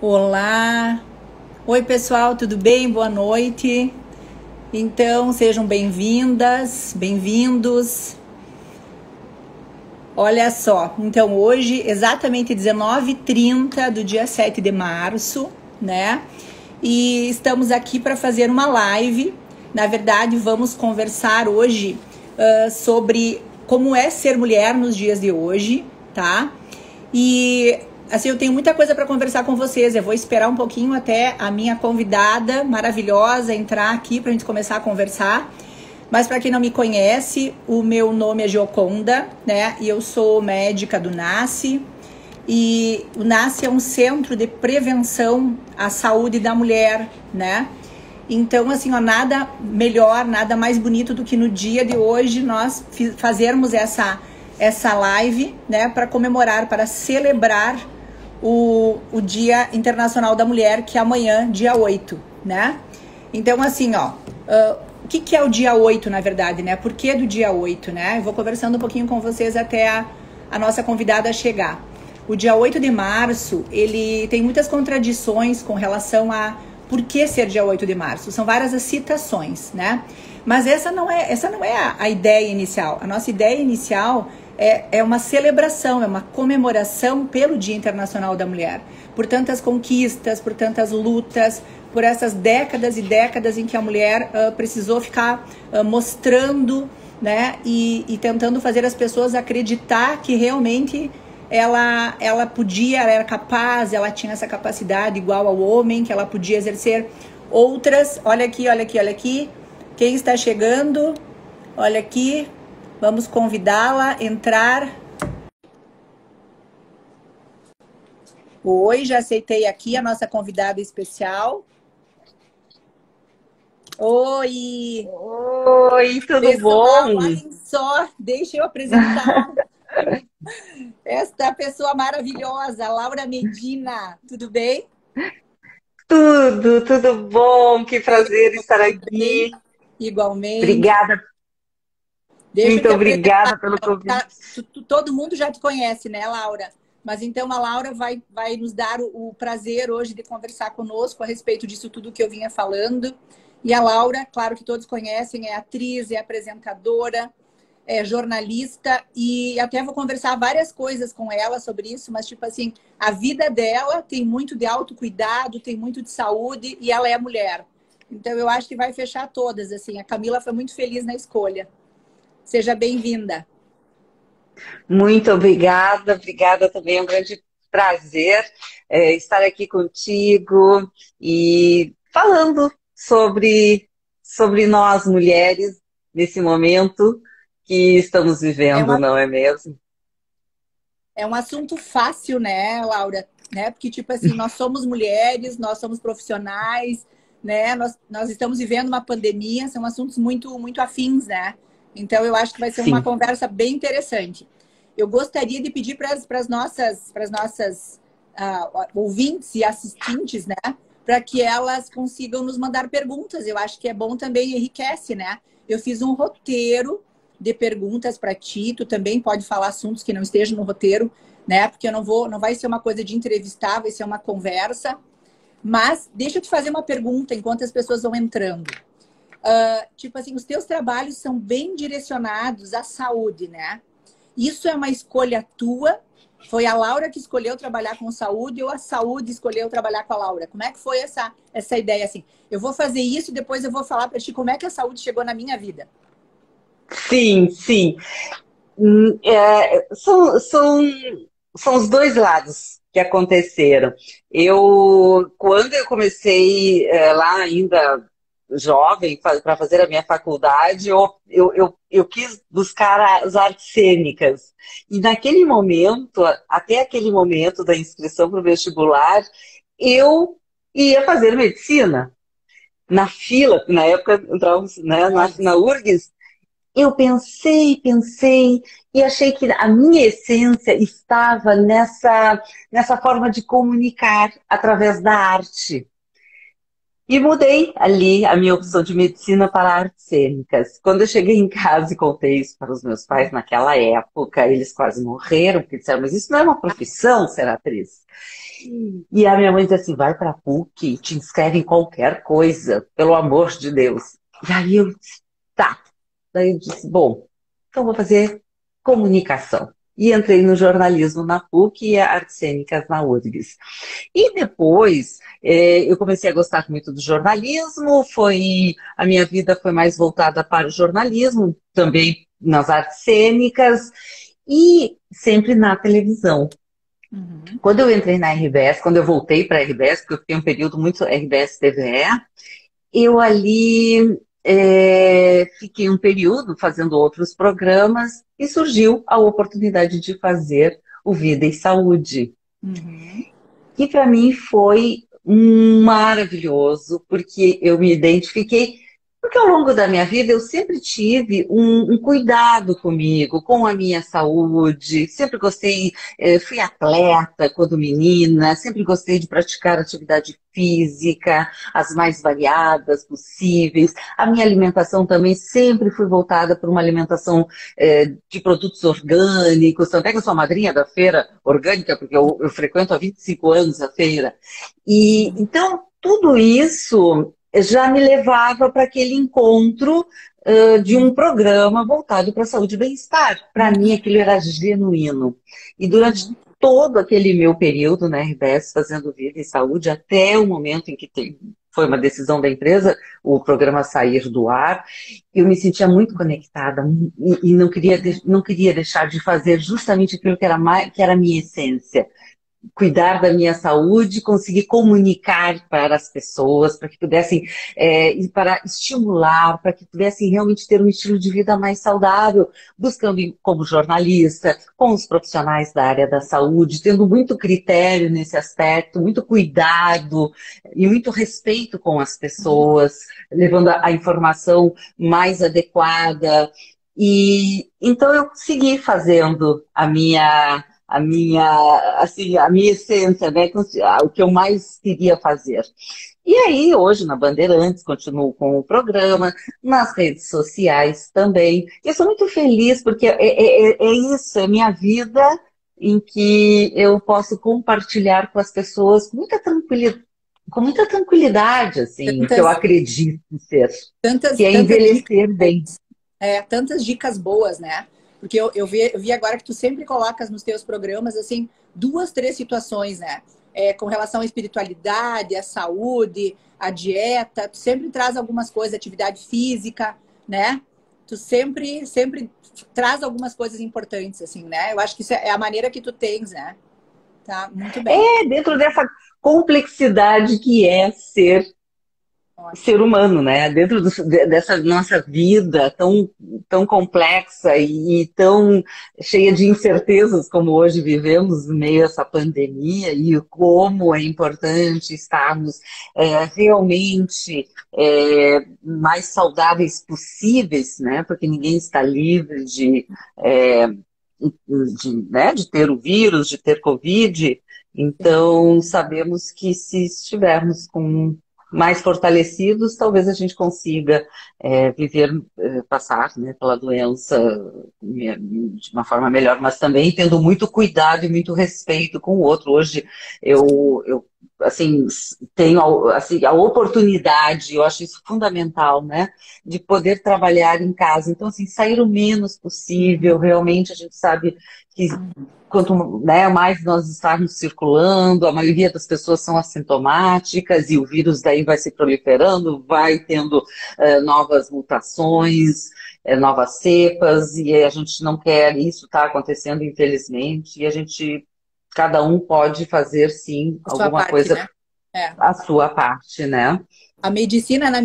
Olá! Oi, pessoal, tudo bem? Boa noite. Então, sejam bem-vindas, bem-vindos. Olha só, então hoje, exatamente 19h30 do dia 7 de março, né? E estamos aqui para fazer uma live. Na verdade, vamos conversar hoje sobre como é ser mulher nos dias de hoje, tá? E assim, eu tenho muita coisa para conversar com vocês. Eu vou esperar um pouquinho até a minha convidada maravilhosa entrar aqui para a gente começar a conversar. Mas para quem não me conhece, o meu nome é Gioconda, né? E eu sou médica do NASCE. E o NASCE é um centro de prevenção à saúde da mulher, né? Então, assim, ó, nada melhor, nada mais bonito do que no dia de hoje nós fazermos essa live, né, para comemorar, para celebrar o Dia Internacional da Mulher, que é amanhã, dia 8, né? Então, assim, ó, o que é o dia 8, na verdade, né? Por que do dia 8, né? Eu vou conversando um pouquinho com vocês até a nossa convidada chegar. O dia 8 de março, ele tem muitas contradições com relação a por que ser dia 8 de março. São várias as citações, né? Mas essa não é a ideia inicial. A nossa ideia inicial é uma celebração, é uma comemoração pelo Dia Internacional da Mulher. Por tantas conquistas, por tantas lutas, por essas décadas e décadas em que a mulher precisou ficar mostrando, né? E tentando fazer as pessoas acreditar que realmente ela podia, ela era capaz, ela tinha essa capacidade igual ao homem, que ela podia exercer outras. Olha aqui, olha aqui, olha aqui. Quem está chegando? Olha aqui. Vamos convidá-la a entrar. Oi, já aceitei aqui a nossa convidada especial. Oi! Oi, tudo Pessoal, bom? olhem só, deixa eu apresentar esta pessoa maravilhosa, Laura Medina. Tudo bem? Tudo bom, que prazer estar Tudo bem? aqui. Igualmente. Obrigada, Deixa eu muito te apresentar. obrigada pelo convite. Todo mundo já te conhece, né, Laura? Mas então a Laura vai nos dar o prazer hoje de conversar conosco a respeito disso tudo que eu vinha falando. E a Laura, claro que todos conhecem, é atriz, é apresentadora, é jornalista, e até vou conversar várias coisas com ela sobre isso, mas tipo assim, a vida dela tem muito de autocuidado, tem muito de saúde, e ela é mulher. Então eu acho que vai fechar todas, assim. A Camila foi muito feliz na escolha. Seja bem-vinda. Muito obrigada também, é um grande prazer estar aqui contigo e falando sobre nós mulheres nesse momento que estamos É vivendo, uma não é mesmo? É um assunto fácil, né, Laura? Né? Porque, tipo assim, nós somos mulheres, nós somos profissionais, né? Nós estamos vivendo uma pandemia, são assuntos muito afins, né? Então, eu acho que vai ser uma Sim. conversa bem interessante. Eu gostaria de pedir para as nossas ouvintes e assistentes, né? Para que elas consigam nos mandar perguntas. Eu acho que é bom também, enriquece, né? Eu fiz um roteiro de perguntas para ti. Tu também pode falar assuntos que não estejam no roteiro, né? Porque não vai ser uma coisa de entrevistar, vai ser uma conversa. Mas deixa eu te fazer uma pergunta enquanto as pessoas vão entrando. Tipo assim, os teus trabalhos são bem direcionados à saúde, né? Isso é uma escolha tua? Foi a Laura que escolheu trabalhar com saúde ou a saúde escolheu trabalhar com a Laura? Como é que foi essa ideia assim? Eu vou fazer isso e depois eu vou falar para ti como é que a saúde chegou na minha vida. Sim. São os dois lados que aconteceram. Quando eu comecei lá ainda jovem para fazer a minha faculdade, eu quis buscar as artes cênicas. E naquele momento, até aquele momento da inscrição para o vestibular, eu ia fazer medicina. Na fila, na época, entrávamos, né, na Nossa. URGS, eu pensei e achei que a minha essência estava nessa forma de comunicar através da arte. E mudei ali a minha opção de medicina para artes cênicas. Quando eu cheguei em casa e contei isso para os meus pais naquela época, eles quase morreram, porque disseram, mas isso não é uma profissão, ser atriz. E a minha mãe disse assim, vai para a PUC, te inscreve em qualquer coisa, pelo amor de Deus. E aí eu disse, tá. Daí eu disse, bom, então vou fazer comunicação. E entrei no jornalismo na PUC e artes cênicas na URGS. E depois eu comecei a gostar muito do jornalismo, a minha vida foi mais voltada para o jornalismo, também nas artes cênicas e sempre na televisão. Uhum. Quando eu entrei na RBS, quando eu voltei para a RBS, porque eu fiquei um período muito RBS TVE, eu ali fiquei um período fazendo outros programas e surgiu a oportunidade de fazer o Vida e Saúde. Uhum. Que para mim foi maravilhoso, porque eu me identifiquei, porque ao longo da minha vida eu sempre tive um cuidado comigo, com a minha saúde, sempre gostei, fui atleta quando menina, sempre gostei de praticar atividade física, as mais variadas possíveis. A minha alimentação também sempre foi voltada para uma alimentação de produtos orgânicos, tanto é que eu sou a madrinha da feira orgânica, porque eu frequento há 25 anos a feira. E Sim. então, tudo isso já me levava para aquele encontro de um programa voltado para a saúde e bem-estar. Para mim, aquilo era genuíno. E durante Uhum. todo aquele meu período na RBS, fazendo vida e saúde, até o momento em que foi uma decisão da empresa, o programa sair do ar, eu me sentia muito conectada e não queria deixar de fazer justamente aquilo que era a minha essência, cuidar da minha saúde, conseguir comunicar para as pessoas, para que pudessem, e para estimular, para que pudessem realmente ter um estilo de vida mais saudável, buscando como jornalista, com os profissionais da área da saúde, tendo muito critério nesse aspecto, muito cuidado e muito respeito com as pessoas, levando a informação mais adequada. E então eu segui fazendo a minha essência, né? O que eu mais queria fazer. E aí, hoje, na Bandeirantes, continuo com o programa, nas redes sociais também. E eu sou muito feliz, porque é isso, é minha vida em que eu posso compartilhar com as pessoas com muita tranquilidade, assim, que eu Tantas, acredito ser, que é tantas dicas, envelhecer bem. tantas dicas boas, né? Porque eu vi agora que tu sempre colocas nos teus programas, assim, duas, três situações, né? Com relação à espiritualidade, à saúde, à dieta, tu sempre traz algumas coisas, atividade física, né? Tu sempre traz algumas coisas importantes, assim, né? Eu acho que isso é a maneira que tu tens, né? Tá, muito bem. Dentro dessa complexidade que é ser Ótimo. humano, né? Dentro dessa nossa vida tão complexa e tão cheia de incertezas como hoje vivemos no meio dessa pandemia e como é importante estarmos realmente mais saudáveis possíveis, né? Porque ninguém está livre é, né, de ter o vírus, de ter Covid. Sim. Então, sabemos que se estivermos mais fortalecidos, talvez a gente consiga viver, passar, né, pela doença de uma forma melhor, mas também tendo muito cuidado e muito respeito com o outro. Hoje eu assim, tenho assim, a oportunidade, eu acho isso fundamental, né, de poder trabalhar em casa. Então, assim, sair o menos possível, realmente a gente sabe que quanto, né, mais nós estarmos circulando, a maioria das pessoas são assintomáticas e o vírus daí vai se proliferando, vai tendo novas mutações, novas cepas, e a gente não quer isso estar acontecendo, infelizmente, e cada um pode fazer, sim, A sua alguma parte, coisa né? É. a sua parte, né? A medicina na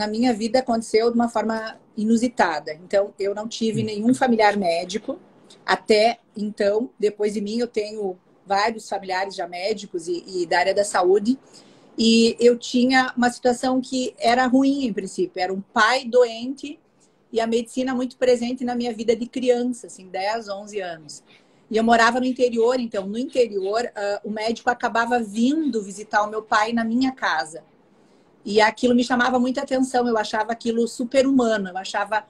minha vida aconteceu de uma forma inusitada. Então, eu não tive nenhum familiar médico. Até então, depois de mim, eu tenho vários familiares já médicos e da área da saúde. E eu tinha uma situação que era ruim, em princípio. Era um pai doente e a medicina muito presente na minha vida de criança, assim, 10, 11 anos. E eu morava no interior, então, no interior, o médico acabava vindo visitar o meu pai na minha casa. E aquilo me chamava muita atenção, eu achava aquilo super humano, eu achava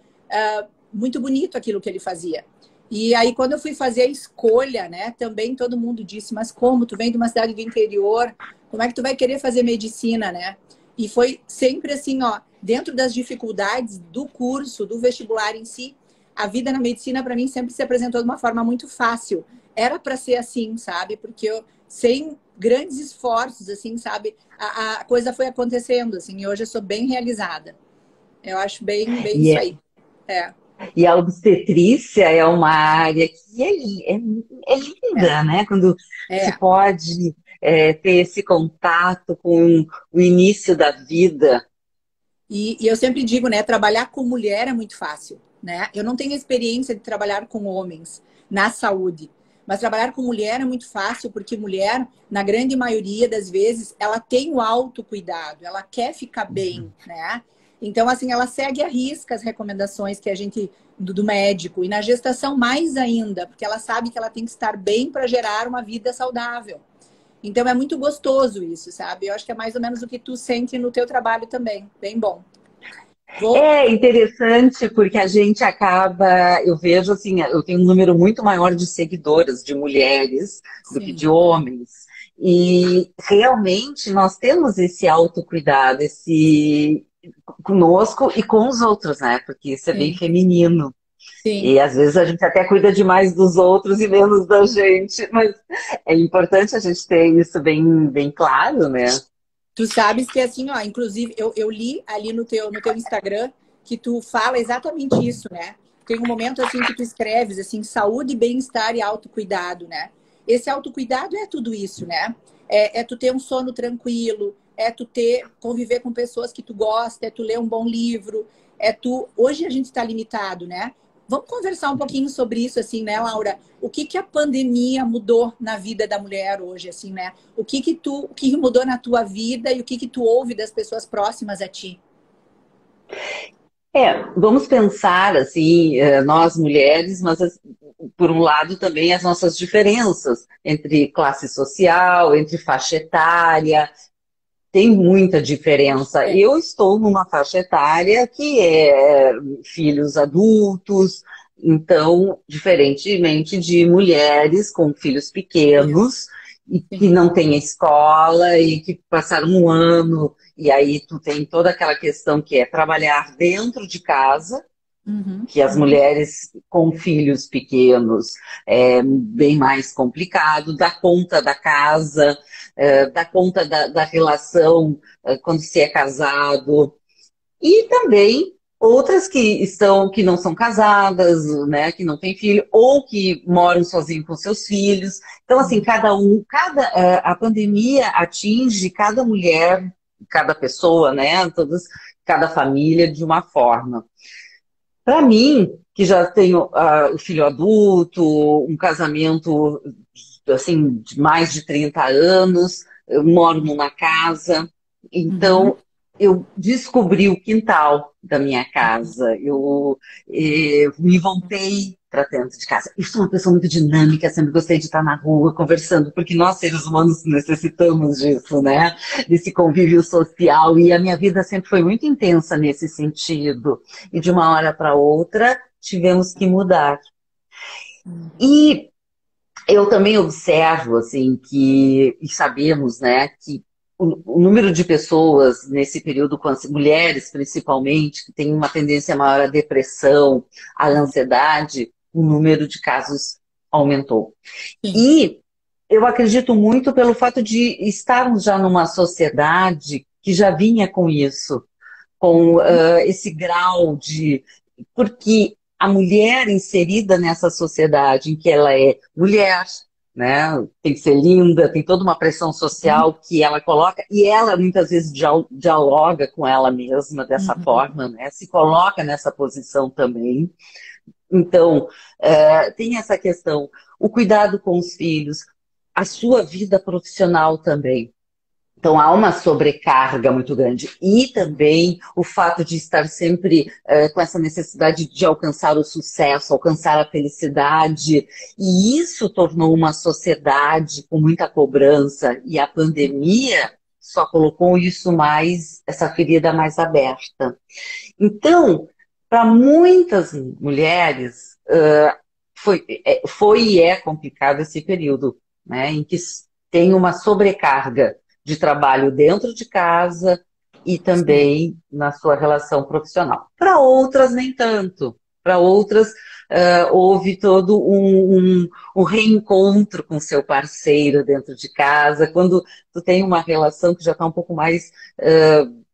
muito bonito aquilo que ele fazia. E aí, quando eu fui fazer a escolha, né, também todo mundo disse, mas como? Tu vem de uma cidade do interior, como é que tu vai querer fazer medicina, né? E foi sempre assim, ó, dentro das dificuldades do curso, do vestibular em si, a vida na medicina, para mim, sempre se apresentou de uma forma muito fácil. Era para ser assim, sabe? Porque eu, sem grandes esforços, assim, sabe? A coisa foi acontecendo, assim, e hoje eu sou bem realizada. Eu acho bem E, isso é- aí. É, e a obstetrícia é uma área que é é, linda, né? Quando se é. pode ter esse contato com o início da vida. E eu sempre digo, né, trabalhar com mulher é muito fácil, né? Eu não tenho experiência de trabalhar com homens na saúde, mas trabalhar com mulher é muito fácil porque mulher, na grande maioria das vezes, ela tem o autocuidado, ela quer ficar bem, né? Então, assim, ela segue à risca as recomendações que a gente do médico e na gestação mais ainda, porque ela sabe que ela tem que estar bem para gerar uma vida saudável. Então é muito gostoso isso, sabe? Eu acho que é mais ou menos o que tu sente no teu trabalho também. Bem bom. Vou. É interessante porque a gente acaba, eu vejo assim, eu tenho um número muito maior de seguidoras de mulheres do que de Sim, homens. E realmente nós temos esse autocuidado, esse conosco e com os outros, né? Porque isso é bem sim, feminino. sim. E às vezes a gente até cuida demais dos outros e menos da gente, mas é importante a gente ter isso bem claro, né? Tu sabes que assim, ó, inclusive eu li ali no teu Instagram que tu fala exatamente isso, né? Tem um momento assim que tu escreves assim, saúde, bem-estar e autocuidado, né? Esse autocuidado é tudo isso, né? É tu ter um sono tranquilo, é tu ter, conviver com pessoas que tu gosta, é tu ler um bom livro, é tu. Hoje a gente está limitado, né? Vamos conversar um pouquinho sobre isso, assim, né, Laura? O que que a pandemia mudou na vida da mulher hoje, assim, né? O que mudou na tua vida e o que que tu ouve das pessoas próximas a ti? Vamos pensar assim, nós mulheres, mas por um lado também as nossas diferenças entre classe social, entre faixa etária, tem muita diferença. É. Eu estou numa faixa etária que é filhos adultos, então, diferentemente de mulheres com filhos Isso, pequenos e que sim. não têm escola e que passaram um ano, e aí tu tem toda aquela questão que é trabalhar dentro de casa, Uhum, que as uhum, mulheres com filhos pequenos é bem mais complicado, dar conta da casa, dar conta da relação quando se é casado, e também outras que não são casadas, né, que não têm filho, ou que moram sozinhos com seus filhos. Então, assim, uhum. a pandemia atinge cada mulher, cada pessoa, né, cada família de uma forma. Para mim, que já tenho o filho adulto, um casamento assim de mais de 30 anos, eu moro numa casa, Uhum. então eu descobri o quintal da minha casa, me voltei para dentro de casa. Eu sou uma pessoa muito dinâmica, sempre gostei de estar na rua conversando, porque nós seres humanos necessitamos disso, né? Desse convívio social, e a minha vida sempre foi muito intensa nesse sentido. E de uma hora para outra tivemos que mudar. E eu também observo, assim, e sabemos, né, que o número de pessoas nesse período, com as mulheres principalmente, que tem uma tendência maior à depressão, à ansiedade, o número de casos aumentou. Sim. E eu acredito muito pelo fato de estarmos já numa sociedade que já vinha com isso, com Uhum. esse grau de. Porque a mulher inserida nessa sociedade em que ela é mulher, né, tem que ser linda, tem toda uma pressão social que ela coloca, e ela muitas vezes dialoga com ela mesma dessa Uhum. forma, né, se coloca nessa posição também. Então, tem essa questão, o cuidado com os filhos, a sua vida profissional também. Então há uma sobrecarga muito grande. E também o fato de estar sempre com essa necessidade de alcançar o sucesso, alcançar a felicidade. E isso tornou uma sociedade com muita cobrança. E a pandemia só colocou isso mais, essa ferida mais aberta. Então, para muitas mulheres, foi e é complicado esse período, né, em que tem uma sobrecarga de trabalho dentro de casa e Sim. também na sua relação profissional. Para outras, nem tanto. Para outras, houve todo um reencontro com seu parceiro dentro de casa, quando tu tem uma relação que já está um pouco mais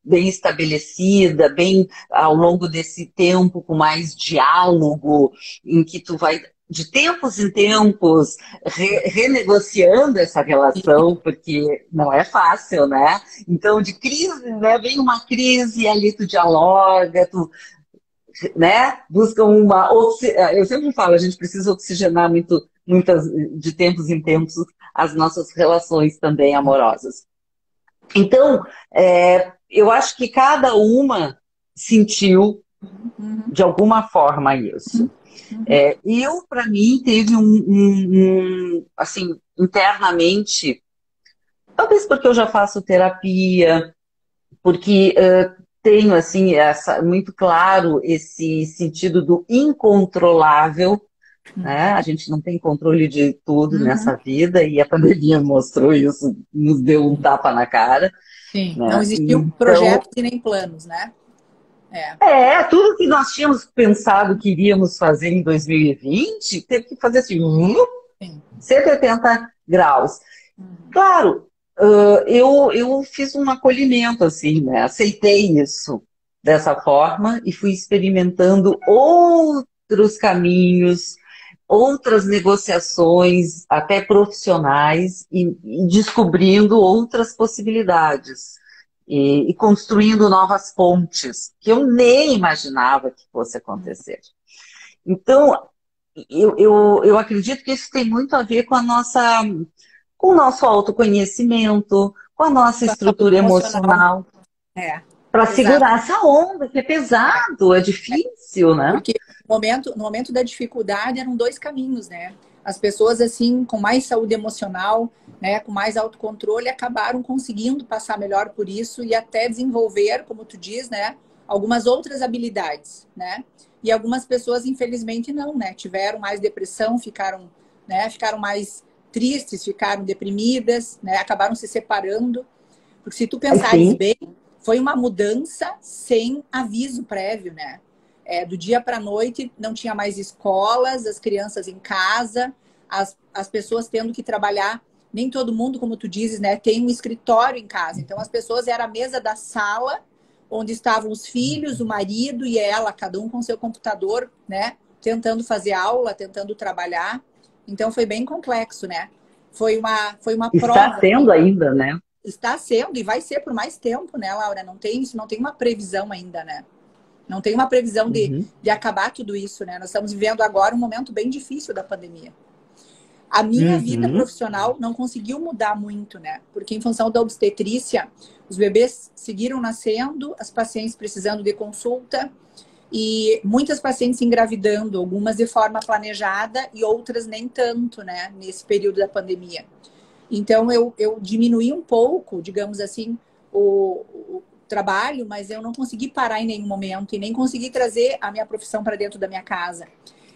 bem estabelecida, bem ao longo desse tempo, com mais diálogo, em que tu vai de tempos em tempos renegociando essa relação, porque não é fácil, né? Então, de crise, né? Vem uma crise e ali tu dialoga, tu, né? Busca uma... Eu sempre falo, a gente precisa oxigenar muitas, de tempos em tempos as nossas relações também amorosas. Então, eu acho que cada uma sentiu de alguma forma isso. Eu, para mim, teve assim, internamente, talvez porque eu já faço terapia, porque tenho, assim, muito claro esse sentido do incontrolável, né? A gente não tem controle de tudo nessa vida e a pandemia mostrou isso, nos deu um tapa na cara, Sim, não né? existiu Então, projetos e nem planos, né? tudo que nós tínhamos pensado que iríamos fazer em 2020, teve que fazer assim, Sim. 180 graus. Claro, eu fiz um acolhimento, assim, né? Aceitei isso dessa forma e fui experimentando outros caminhos, outras negociações, até profissionais, e descobrindo outras possibilidades. E construindo novas pontes, que eu nem imaginava que fosse acontecer. Então, eu acredito que isso tem muito a ver com com o nosso autoconhecimento, com a nossa Com a saúde estrutura emocional. emocional, É, para exato. segurar essa onda, que é pesado, é difícil, né? Porque no momento da dificuldade eram dois caminhos, né? As pessoas, assim, com mais saúde emocional, né, com mais autocontrole, acabaram conseguindo passar melhor por isso e até desenvolver, como tu diz, né, algumas outras habilidades, né? E algumas pessoas, infelizmente, não, né? Tiveram mais depressão, ficaram, né, ficaram mais tristes, ficaram deprimidas, né? Acabaram se separando. Porque se tu pensares Sim, bem, foi uma mudança sem aviso prévio, né? Do dia para a noite não tinha mais escolas, as crianças em casa, as pessoas tendo que trabalhar. Nem todo mundo, como tu dizes, né, tem um escritório em casa. Então as pessoas era a mesa da sala, onde estavam os filhos, o marido e ela, cada um com seu computador, né, tentando fazer aula, tentando trabalhar. Então foi bem complexo, né? Foi uma está prova. sendo ainda, né? Está sendo e vai ser por mais tempo, né, Laura? Não tem uma previsão ainda, né? Não tem uma previsão Uhum. de acabar tudo isso, né? Nós estamos vivendo agora um momento bem difícil da pandemia. A minha vida Uhum. profissional não conseguiu mudar muito, né? Porque em função da obstetrícia, os bebês seguiram nascendo, as pacientes precisando de consulta e muitas pacientes engravidando, algumas de forma planejada e outras nem tanto, né? Nesse período da pandemia. Então, eu diminuí um pouco, digamos assim, o trabalho, mas eu não consegui parar em nenhum momento e nem consegui trazer a minha profissão para dentro da minha casa.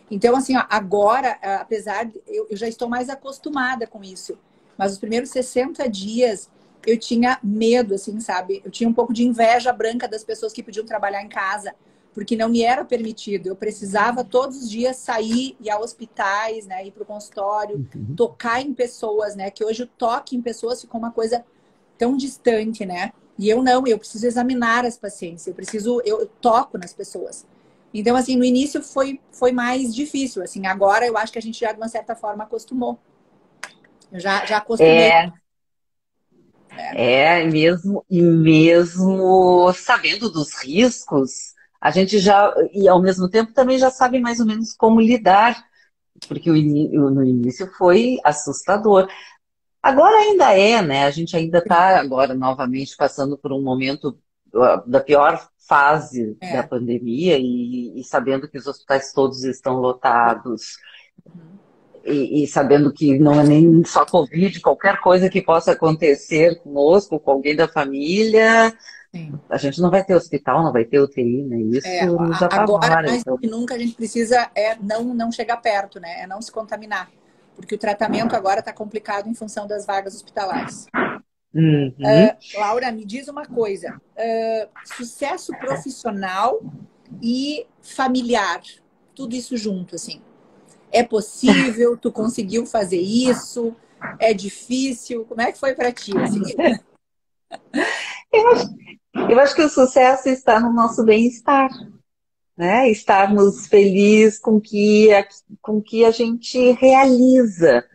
Então, assim, ó, agora, apesar de eu já estou mais acostumada com isso, mas os primeiros 60 dias eu tinha medo, assim, sabe? Eu tinha um pouco de inveja branca das pessoas que podiam trabalhar em casa, porque não me era permitido. Eu precisava todos os dias sair, ir a hospitais, né, ir para o consultório, Uhum. tocar em pessoas, né? Que hoje o toque em pessoas ficou uma coisa tão distante, né? E eu não, eu preciso examinar as pacientes, eu toco nas pessoas. Então, assim, no início foi mais difícil, assim, agora eu acho que a gente já, de uma certa forma, acostumou. Eu já acostumei. É, e mesmo sabendo dos riscos, a gente já, e ao mesmo tempo também já sabe mais ou menos como lidar, porque no início foi assustador. Agora ainda é, né? A gente ainda está agora novamente passando por um momento da pior fase da É. pandemia e sabendo que os hospitais todos estão lotados. e sabendo que não é nem só Covid, qualquer coisa que possa acontecer conosco, com alguém da família, Sim. a gente não vai ter hospital, não vai ter UTI, né? É, Isso nos agora, apavora. mais do Então, que nunca, a gente precisa não chegar perto, né? É não se contaminar. Porque o tratamento agora está complicado em função das vagas hospitalares. uhum. Laura, me diz uma coisa. Sucesso profissional e familiar. Tudo isso junto, assim. É possível? Tu conseguiu fazer isso? É difícil? Como é que foi para ti, assim? Eu acho, eu acho que o sucesso está no nosso bem-estar, né? Estarmos felizes com que a gente realiza.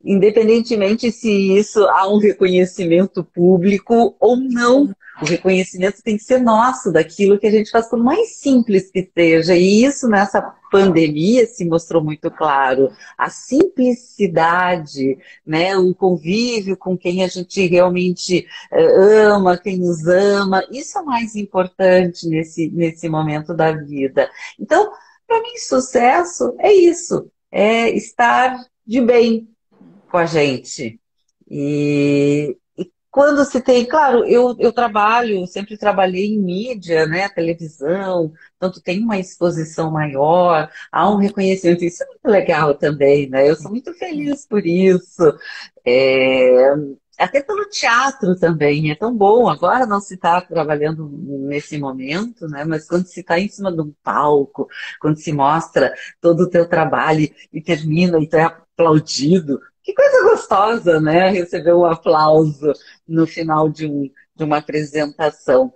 Independentemente se isso há um reconhecimento público ou não, o reconhecimento tem que ser nosso, daquilo que a gente faz, por mais simples que seja. E isso nessa pandemia se mostrou muito claro. A simplicidade, né? O convívio com quem a gente realmente ama, quem nos ama, isso é mais importante nesse momento da vida. Então, para mim, sucesso é isso, é estar de bem com a gente. E quando se tem, claro, eu trabalho, sempre trabalhei em mídia, né, televisão, então tu tem uma exposição maior, há um reconhecimento, isso é muito legal também, né? Eu sou muito feliz por isso. É, até pelo teatro também, é tão bom. Agora não se está trabalhando nesse momento, né? Mas quando se está em cima de um palco, quando se mostra todo o teu trabalho e termina e tu é aplaudido, que coisa gostosa, né? Receber um aplauso no final de uma apresentação.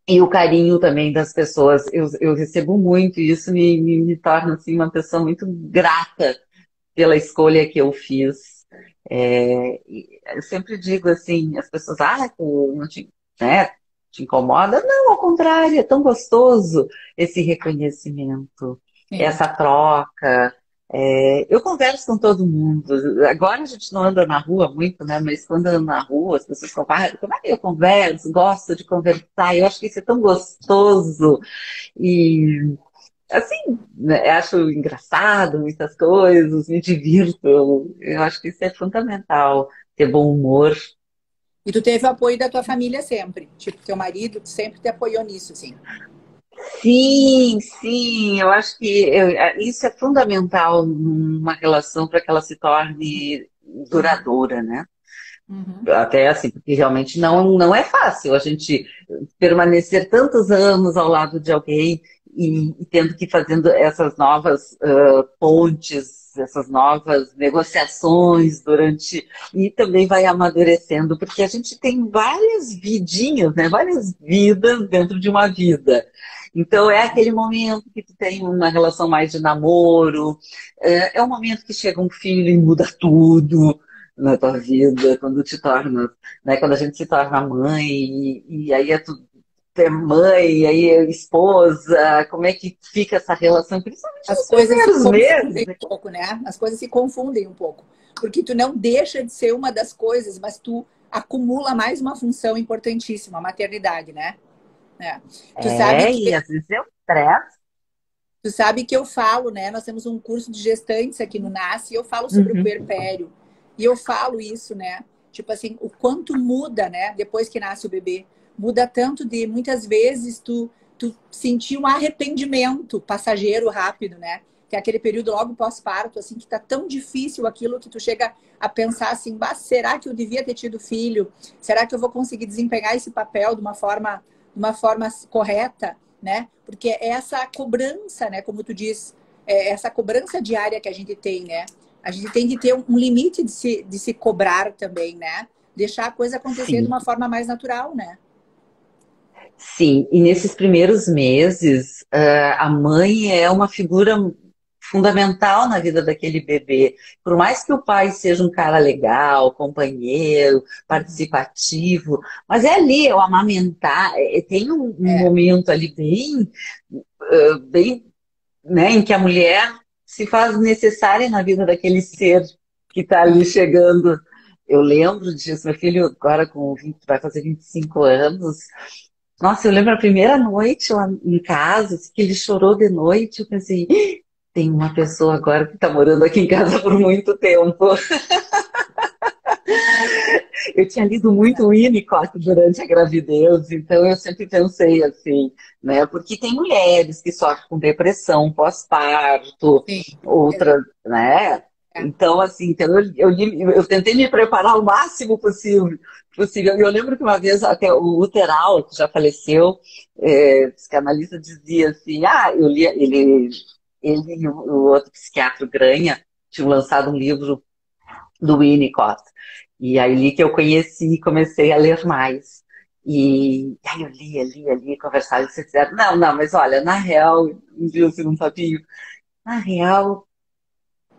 E o carinho também das pessoas, eu recebo muito, e isso me torna assim, uma pessoa muito grata pela escolha que eu fiz. Eu sempre digo assim, as pessoas, tu não te, né, te incomoda? Não, ao contrário, é tão gostoso esse reconhecimento, Sim. essa troca. Eu converso com todo mundo. Agora a gente não anda na rua muito, né? Mas quando ando na rua, as pessoas falam, como é que eu converso? Gosto de conversar. Eu acho que isso é tão gostoso. E assim, né, acho engraçado muitas coisas, me divirto. Eu acho que isso é fundamental, ter bom humor. E tu teve o apoio da tua família sempre. Tipo, teu marido sempre te apoiou nisso, assim. Sim, sim, eu acho que isso é fundamental numa relação para que ela se torne duradoura, né? Uhum. Até assim, porque realmente não é fácil a gente permanecer tantos anos ao lado de alguém e tendo que ir fazendo essas novas pontes, essas novas negociações durante. E também vai amadurecendo, porque a gente tem várias vidinhas, né? Várias vidas dentro de uma vida. Então é aquele momento que tu tem uma relação mais de namoro, é o momento que chega um filho e muda tudo na tua vida, quando te torna, né, quando a gente se torna mãe, e aí é tudo, é mãe, aí é esposa, como é que fica essa relação, principalmente As nos coisas se primeiros confundem meses. um pouco, né? As coisas se confundem um pouco. Porque tu não deixa de ser uma das coisas, mas tu acumula mais uma função importantíssima, a maternidade, né? É. Tu sabe E que às vezes é um estresse. Tu sabe que eu falo, né? Nós temos um curso de gestantes aqui no NASCE e eu falo sobre o Uhum. puerpério. E eu falo isso, né? Tipo assim, o quanto muda, né? Depois que nasce o bebê. Muda tanto de, muitas vezes, tu sentir um arrependimento passageiro rápido, né? Que é aquele período logo pós-parto, assim, que tá tão difícil aquilo que tu chega a pensar assim, será que eu devia ter tido filho? Será que eu vou conseguir desempenhar esse papel de uma forma correta? Né? Porque é essa cobrança, né? Como tu diz, essa cobrança diária que a gente tem, né? A gente tem que ter um limite de se cobrar também, né? Deixar a coisa acontecer de Sim, uma forma mais natural, né? sim. E nesses primeiros meses, a mãe é uma figura fundamental na vida daquele bebê. Por mais que o pai seja um cara legal, companheiro, Uhum. participativo, mas é ali, é o amamentar, tem um É, momento ali bem, né, em que a mulher se faz necessária na vida daquele ser que está ali sim. chegando. Eu lembro disso, meu filho agora com 20, vai fazer 25 anos. Nossa, eu lembro a primeira noite lá em casa, assim, que ele chorou de noite, eu pensei, tem uma pessoa agora que está morando aqui em casa por muito tempo. Eu tinha lido muito Winnicott durante a gravidez, então eu sempre pensei assim, né? Porque tem mulheres que sofrem com depressão pós-parto, Sim. outras, né? É. Então, assim, então eu tentei me preparar o máximo possível. E eu lembro que uma vez até o Uteral, que já faleceu, psicanalista, dizia assim, ele e o outro psiquiatra Granha tinham lançado um livro do Winnicott. E aí li que eu conheci e comecei a ler mais. E aí eu li, conversava, e vocês disseram, não, mas olha, na real, um dia assim, um papinho, na real,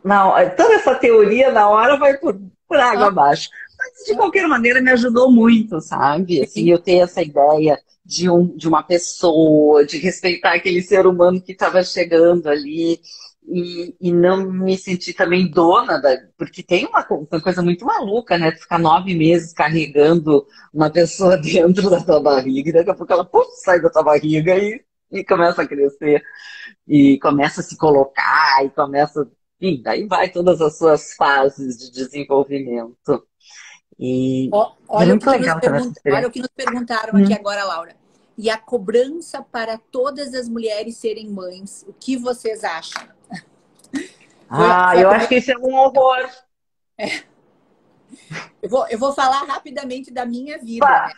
não, toda essa teoria na hora vai por água Ah, abaixo. Mas de qualquer maneira me ajudou muito, sabe? Assim, sim. eu ter essa ideia de uma pessoa, de respeitar aquele ser humano que estava chegando ali e não me sentir também dona porque tem uma coisa muito maluca, né? Tu ficar 9 meses carregando uma pessoa dentro da tua barriga, e daqui a pouco ela sai da tua barriga e começa a crescer e começa a se colocar e começa, enfim, daí vai todas as suas fases de desenvolvimento. E é Olha o muito que, legal também essa olha o experiência. que nos perguntaram aqui Hum. agora, Laura. E a cobrança para todas as mulheres serem mães, o que vocês acham? Ah, Foi a eu acho primeira. que isso é um horror. Eu vou falar rapidamente da minha vida, Pá, né?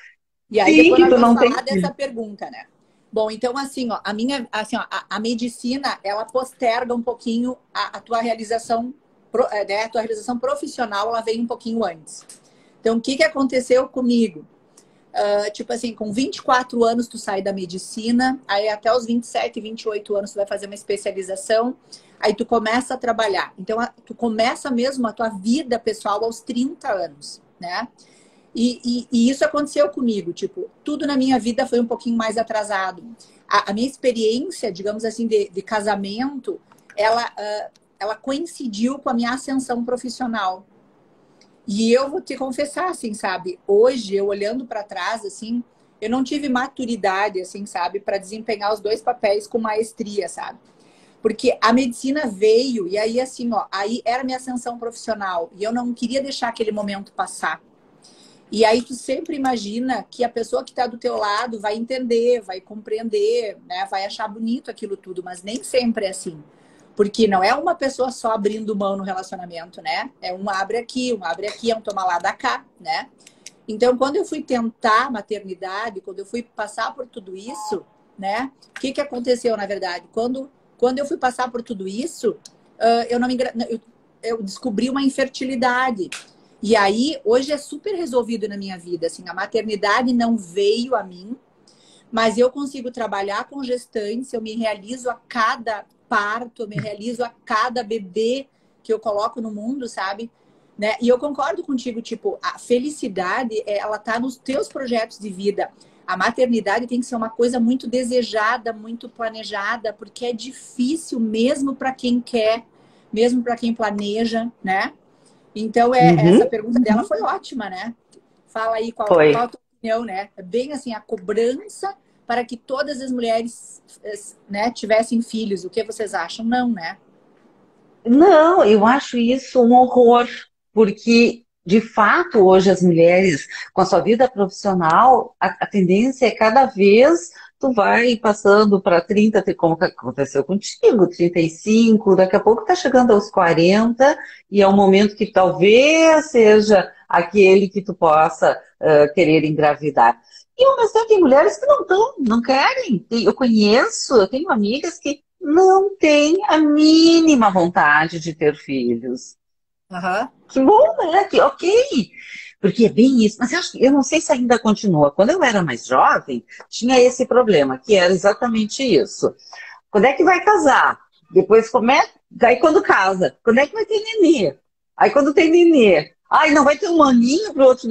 E aí sim, depois que nós tu vamos não tem falar dessa filho. pergunta, né? Bom, então assim, ó, a medicina, ela posterga um pouquinho a tua realização, né? A tua realização profissional, ela vem um pouquinho antes. Então, o que que aconteceu comigo? Tipo assim, com 24 anos tu sai da medicina, aí até os 27, 28 anos tu vai fazer uma especialização, aí tu começa a trabalhar. Então, tu começa mesmo a tua vida pessoal aos 30 anos, né? E isso aconteceu comigo, tipo, tudo na minha vida foi um pouquinho mais atrasado. A minha experiência, digamos assim, de casamento, ela coincidiu com a minha ascensão profissional. E eu vou te confessar, assim, sabe? Hoje, eu olhando para trás, assim, eu não tive maturidade, assim, sabe, para desempenhar os dois papéis com maestria, sabe? Porque a medicina veio e aí, assim, ó, aí era minha ascensão profissional e eu não queria deixar aquele momento passar. E aí tu sempre imagina que a pessoa que está do teu lado vai entender, vai compreender, né? Vai achar bonito aquilo tudo, mas nem sempre é assim. Porque não é uma pessoa só abrindo mão no relacionamento, né? É um abre aqui, é um toma lá da cá, né? Então, quando eu fui tentar maternidade, quando eu fui passar por tudo isso, né? O que que aconteceu, na verdade? Quando eu fui passar por tudo isso, eu não me eu descobri uma infertilidade. E aí, hoje é super resolvido na minha vida. Assim, a maternidade não veio a mim, mas eu consigo trabalhar com gestantes, eu me realizo a cada parto, eu me realizo a cada bebê que eu coloco no mundo, sabe? Né? E eu concordo contigo, tipo, a felicidade, ela tá nos teus projetos de vida. A maternidade tem que ser uma coisa muito desejada, muito planejada, porque é difícil mesmo para quem quer, mesmo para quem planeja, né? Então, essa Uhum, pergunta dela foi ótima, né? Fala aí qual a foi. tua opinião, né? É bem assim, a cobrança para que todas as mulheres, né, tivessem filhos. O que vocês acham? Não, né? Não, eu acho isso um horror, porque, de fato, hoje as mulheres, com a sua vida profissional, a tendência é cada vez tu vai passando para 30, como que aconteceu contigo, 35, daqui a pouco tá chegando aos 40, e é um momento que talvez seja aquele que tu possa querer engravidar. E ao mesmo tempo tem mulheres que não estão, não querem. Eu conheço, eu tenho amigas que não tem a mínima vontade de ter filhos. Aham. Que bom, né? Que ok. Porque é bem isso. Mas eu não sei se ainda continua. Quando eu era mais jovem, tinha esse problema, que era exatamente isso. Quando é que vai casar? Depois como é? Daí quando casa, quando é que vai ter nenê? Aí quando tem nenê, ai, não vai ter um aninho pro outro.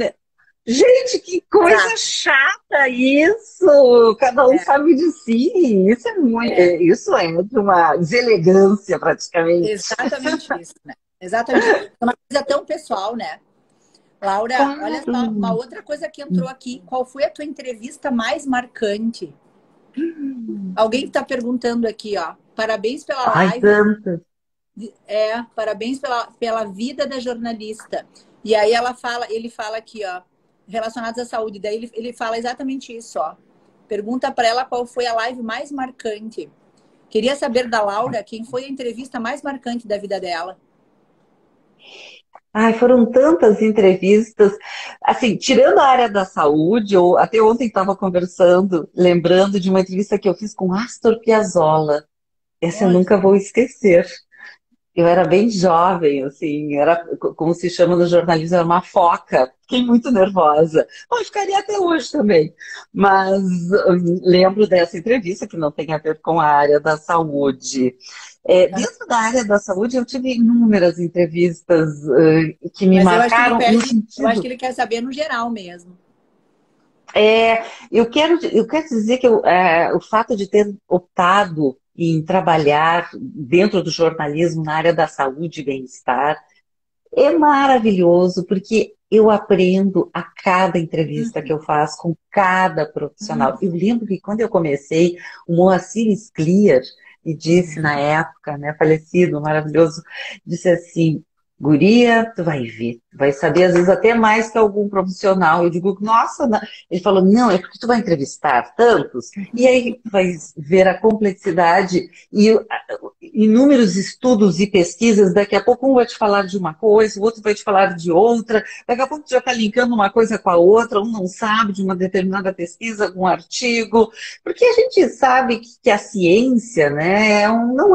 Gente, que coisa Exato. chata isso! Cada um É, sabe de si. Isso é muito, é isso é de uma deselegância praticamente. exatamente isso, né? Exatamente. É uma coisa tão pessoal, né? Laura, olha Claro. só, uma outra coisa que entrou aqui. Qual foi a tua entrevista mais marcante? Alguém está perguntando aqui, ó. Parabéns pela Ai, live. tanto. Parabéns pela vida da jornalista. E aí ele fala aqui, ó, relacionados à saúde. Daí ele fala exatamente isso, ó. Pergunta para ela qual foi a live mais marcante. Queria saber da Laura quem foi a entrevista mais marcante da vida dela. Ai, foram tantas entrevistas, assim, tirando a área da saúde, eu até ontem estava conversando, lembrando de uma entrevista que eu fiz com Astor Piazzolla. Essa eu Olha, nunca vou esquecer. Eu era bem jovem, assim, era, como se chama no jornalismo, era uma foca. Fiquei muito nervosa. Bom, eu ficaria até hoje também. Mas lembro dessa entrevista, que não tem a ver com a área da saúde. Dentro da área da saúde, eu tive inúmeras entrevistas que me mas eu acho que ele marcaram no pede, eu acho que sentido. ele quer saber no geral mesmo. Eu quero dizer que o fato de ter optado em trabalhar dentro do jornalismo na área da saúde e bem-estar é maravilhoso, porque eu aprendo a cada entrevista que Uhum, eu faço com cada profissional. uhum, Eu lembro que quando eu comecei, o Moacir Scliar me disse na época, né, falecido, maravilhoso, disse assim: Guria, tu vai ver, tu vai saber às vezes até mais que algum profissional. Eu digo, nossa, ele falou, não, é porque tu vai entrevistar tantos, e aí tu vai ver a complexidade e inúmeros estudos e pesquisas, daqui a pouco um vai te falar de uma coisa, o outro vai te falar de outra, daqui a pouco tu já está linkando uma coisa com a outra, um não sabe de uma determinada pesquisa, algum artigo, porque a gente sabe que a ciência, né, não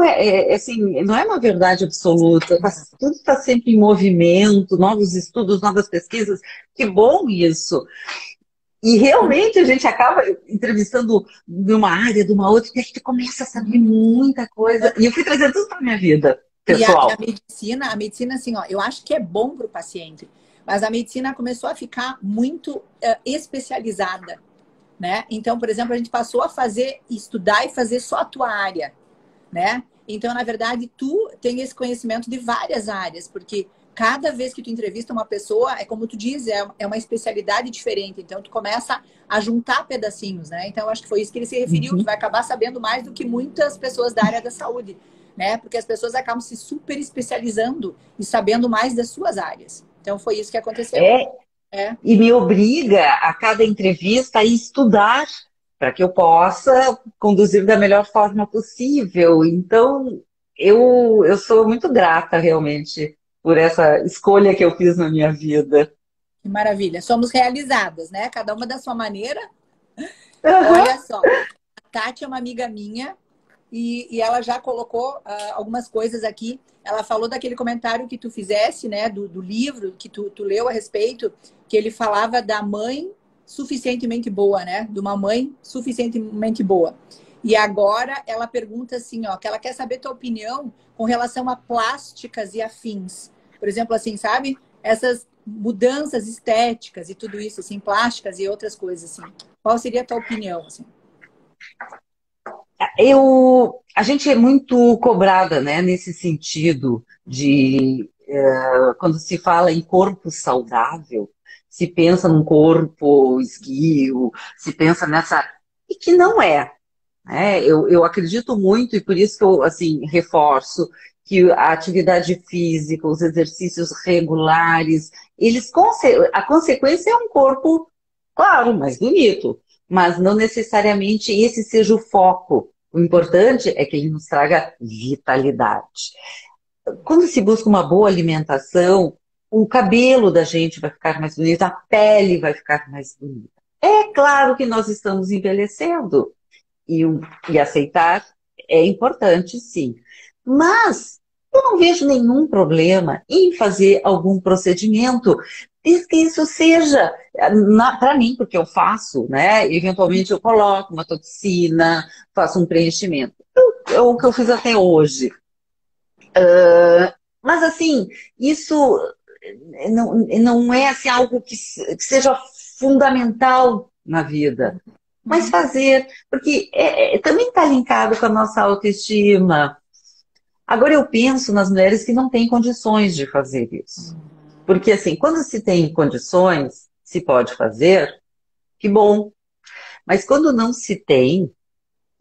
assim, não é uma verdade absoluta, tudo está sempre em movimento, novos estudos, novas pesquisas, que bom isso. E realmente a gente acaba entrevistando de uma área, de uma outra, e a gente começa a saber uhum. muita coisa. E eu fui trazendo tudo para minha vida E a pessoal. medicina, assim, ó, eu acho que é bom para o paciente, mas a medicina começou a ficar muito especializada, né? Então, por exemplo, a gente passou a estudar e fazer só a tua área, né? Então, na verdade, tu tem esse conhecimento de várias áreas, porque cada vez que tu entrevista uma pessoa, é como tu diz, é uma especialidade diferente. Então, tu começa a juntar pedacinhos, né? Então, eu acho que foi isso que ele se referiu. Tu Uhum. vai acabar sabendo mais do que muitas pessoas da área da saúde, né? Porque as pessoas acabam se super especializando e sabendo mais das suas áreas. Então, foi isso que aconteceu. É, É. e me obriga a cada entrevista a estudar para que eu possa conduzir da melhor forma possível. Então, eu sou muito grata realmente por essa escolha que eu fiz na minha vida. Que maravilha. Somos realizadas, né? Cada uma da sua maneira. Uhum. Olha só, a Tati é uma amiga minha e ela já colocou algumas coisas aqui. Ela falou daquele comentário que tu fizesse, né, do livro que tu leu a respeito, que ele falava da mãe suficientemente boa, né? De uma mãe suficientemente boa. E agora ela pergunta assim, ó, que ela quer saber tua opinião com relação a plásticas e afins. Por exemplo, assim, sabe? Essas mudanças estéticas e tudo isso, assim, plásticas e outras coisas, assim. Qual seria a tua opinião, assim? A gente é muito cobrada, né, nesse sentido de quando se fala em corpo saudável, se pensa num corpo esguio, se pensa nessa e que não é, né? Eu acredito muito e por isso que eu assim reforço que a atividade física, os exercícios regulares, a consequência é um corpo, claro, mais bonito, mas não necessariamente esse seja o foco. O importante é que ele nos traga vitalidade. Quando se busca uma boa alimentação, o cabelo da gente vai ficar mais bonito, a pele vai ficar mais bonita. É claro que nós estamos envelhecendo e, e aceitar é importante, sim. Mas eu não vejo nenhum problema em fazer algum procedimento, desde que isso seja, para mim, porque eu faço, né? Eventualmente eu coloco uma toxina, faço um preenchimento. É o que eu fiz até hoje. Mas assim, isso não é assim, algo que seja fundamental na vida. Mas Uhum. fazer, porque também está linkado com a nossa autoestima. Agora eu penso nas mulheres que não têm condições de fazer isso. Porque assim, quando se tem condições, se pode fazer, que bom. Mas quando não se tem,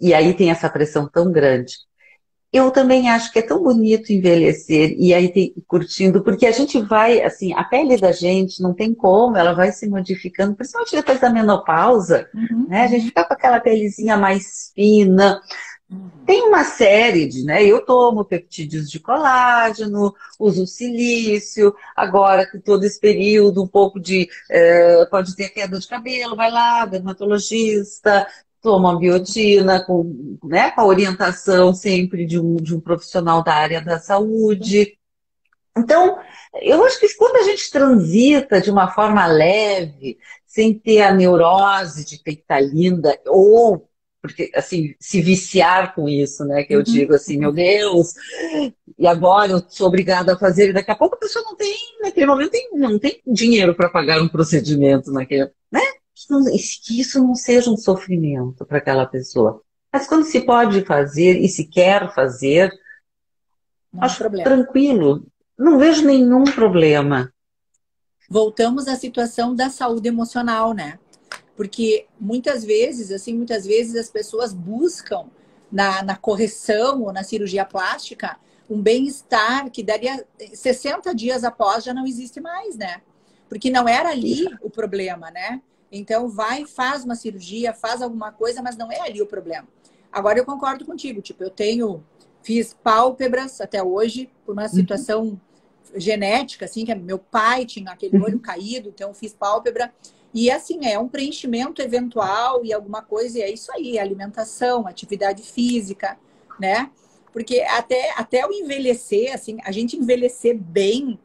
e aí tem essa pressão tão grande, Eu também acho que é tão bonito envelhecer e aí curtindo, porque a gente vai, assim, a pele da gente não tem como, ela vai se modificando, principalmente depois da menopausa, Uhum, né? A gente fica com aquela pelezinha mais fina. uhum. Tem uma série de, né? Eu tomo peptídeos de colágeno, uso silício, agora com todo esse período, um pouco de, pode ter queda de cabelo, vai lá, dermatologista, toma uma biotina, né, com a orientação sempre de um profissional da área da saúde. Então, eu acho que quando a gente transita de uma forma leve, sem ter a neurose de ter que estar linda, ou porque assim, se viciar com isso, né? Que eu Uhum. digo assim, meu Deus, e agora eu sou obrigada a fazer, e daqui a pouco a pessoa não tem, naquele momento não tem dinheiro para pagar um procedimento naquele, né? Que isso não seja um sofrimento para aquela pessoa. Mas quando se pode fazer e se quer fazer, Não há acho problema. tranquilo. Não vejo nenhum problema. Voltamos à situação da saúde emocional, né? Porque muitas vezes, assim, muitas vezes as pessoas buscam na correção ou na cirurgia plástica um bem-estar que daria 60 dias após já não existe mais, né? Porque não era ali o problema, né? Então vai, faz uma cirurgia, faz alguma coisa, mas não é ali o problema. Agora eu concordo contigo, tipo, fiz pálpebras até hoje por uma Uhum, situação genética, assim, que meu pai tinha aquele olho uhum. caído, então fiz pálpebra. E assim, é um preenchimento eventual e alguma coisa, e é isso aí, alimentação, atividade física, né? Porque até o envelhecer, assim, a gente envelhecer bem,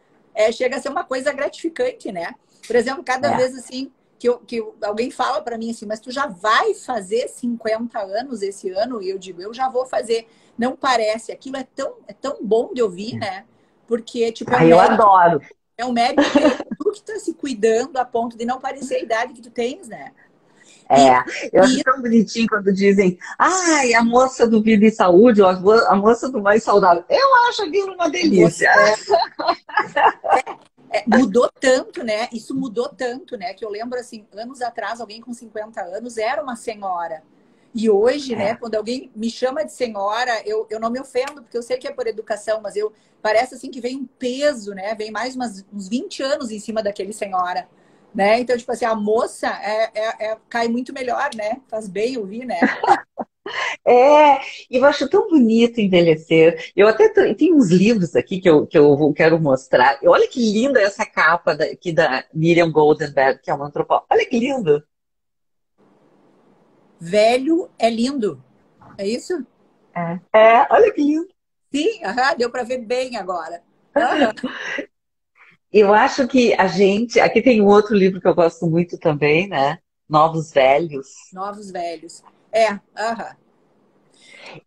chega a ser uma coisa gratificante, né? Por exemplo, cada É. vez assim que alguém fala para mim assim, mas tu já vai fazer 50 anos esse ano? E eu digo, eu já vou fazer. Não parece, aquilo é tão bom de ouvir, né? Porque, tipo, Eu adoro. é um mérito teu, tu que tá se cuidando a ponto de não parecer a idade que tu tens, né? E, É, eu acho e tão bonitinho quando dizem, ai, a moça do Vida e Saúde, ou a moça do Mais Saudável. Eu acho aquilo uma delícia. mudou tanto, né? Isso mudou tanto, né? Que eu lembro, assim, anos atrás, alguém com 50 anos era uma senhora. E hoje, né, É. quando alguém me chama de senhora, eu não me ofendo, porque eu sei que é por educação, mas parece assim que vem um peso, né? Vem mais uns 20 anos em cima daquele senhora, né? Então, tipo assim, a moça cai muito melhor, né? Faz bem ouvir, né? É, e eu acho tão bonito envelhecer. Eu até tenho uns livros aqui que eu quero mostrar. E olha que linda essa capa aqui da Miriam Goldenberg, que é uma antropóloga. Olha que lindo. Velho é lindo. É isso? Olha que lindo. Sim, aham, deu para ver bem agora. Aham. Eu acho que a gente. Aqui tem um outro livro que eu gosto muito também, né? Novos Velhos. Novos velhos. Aham.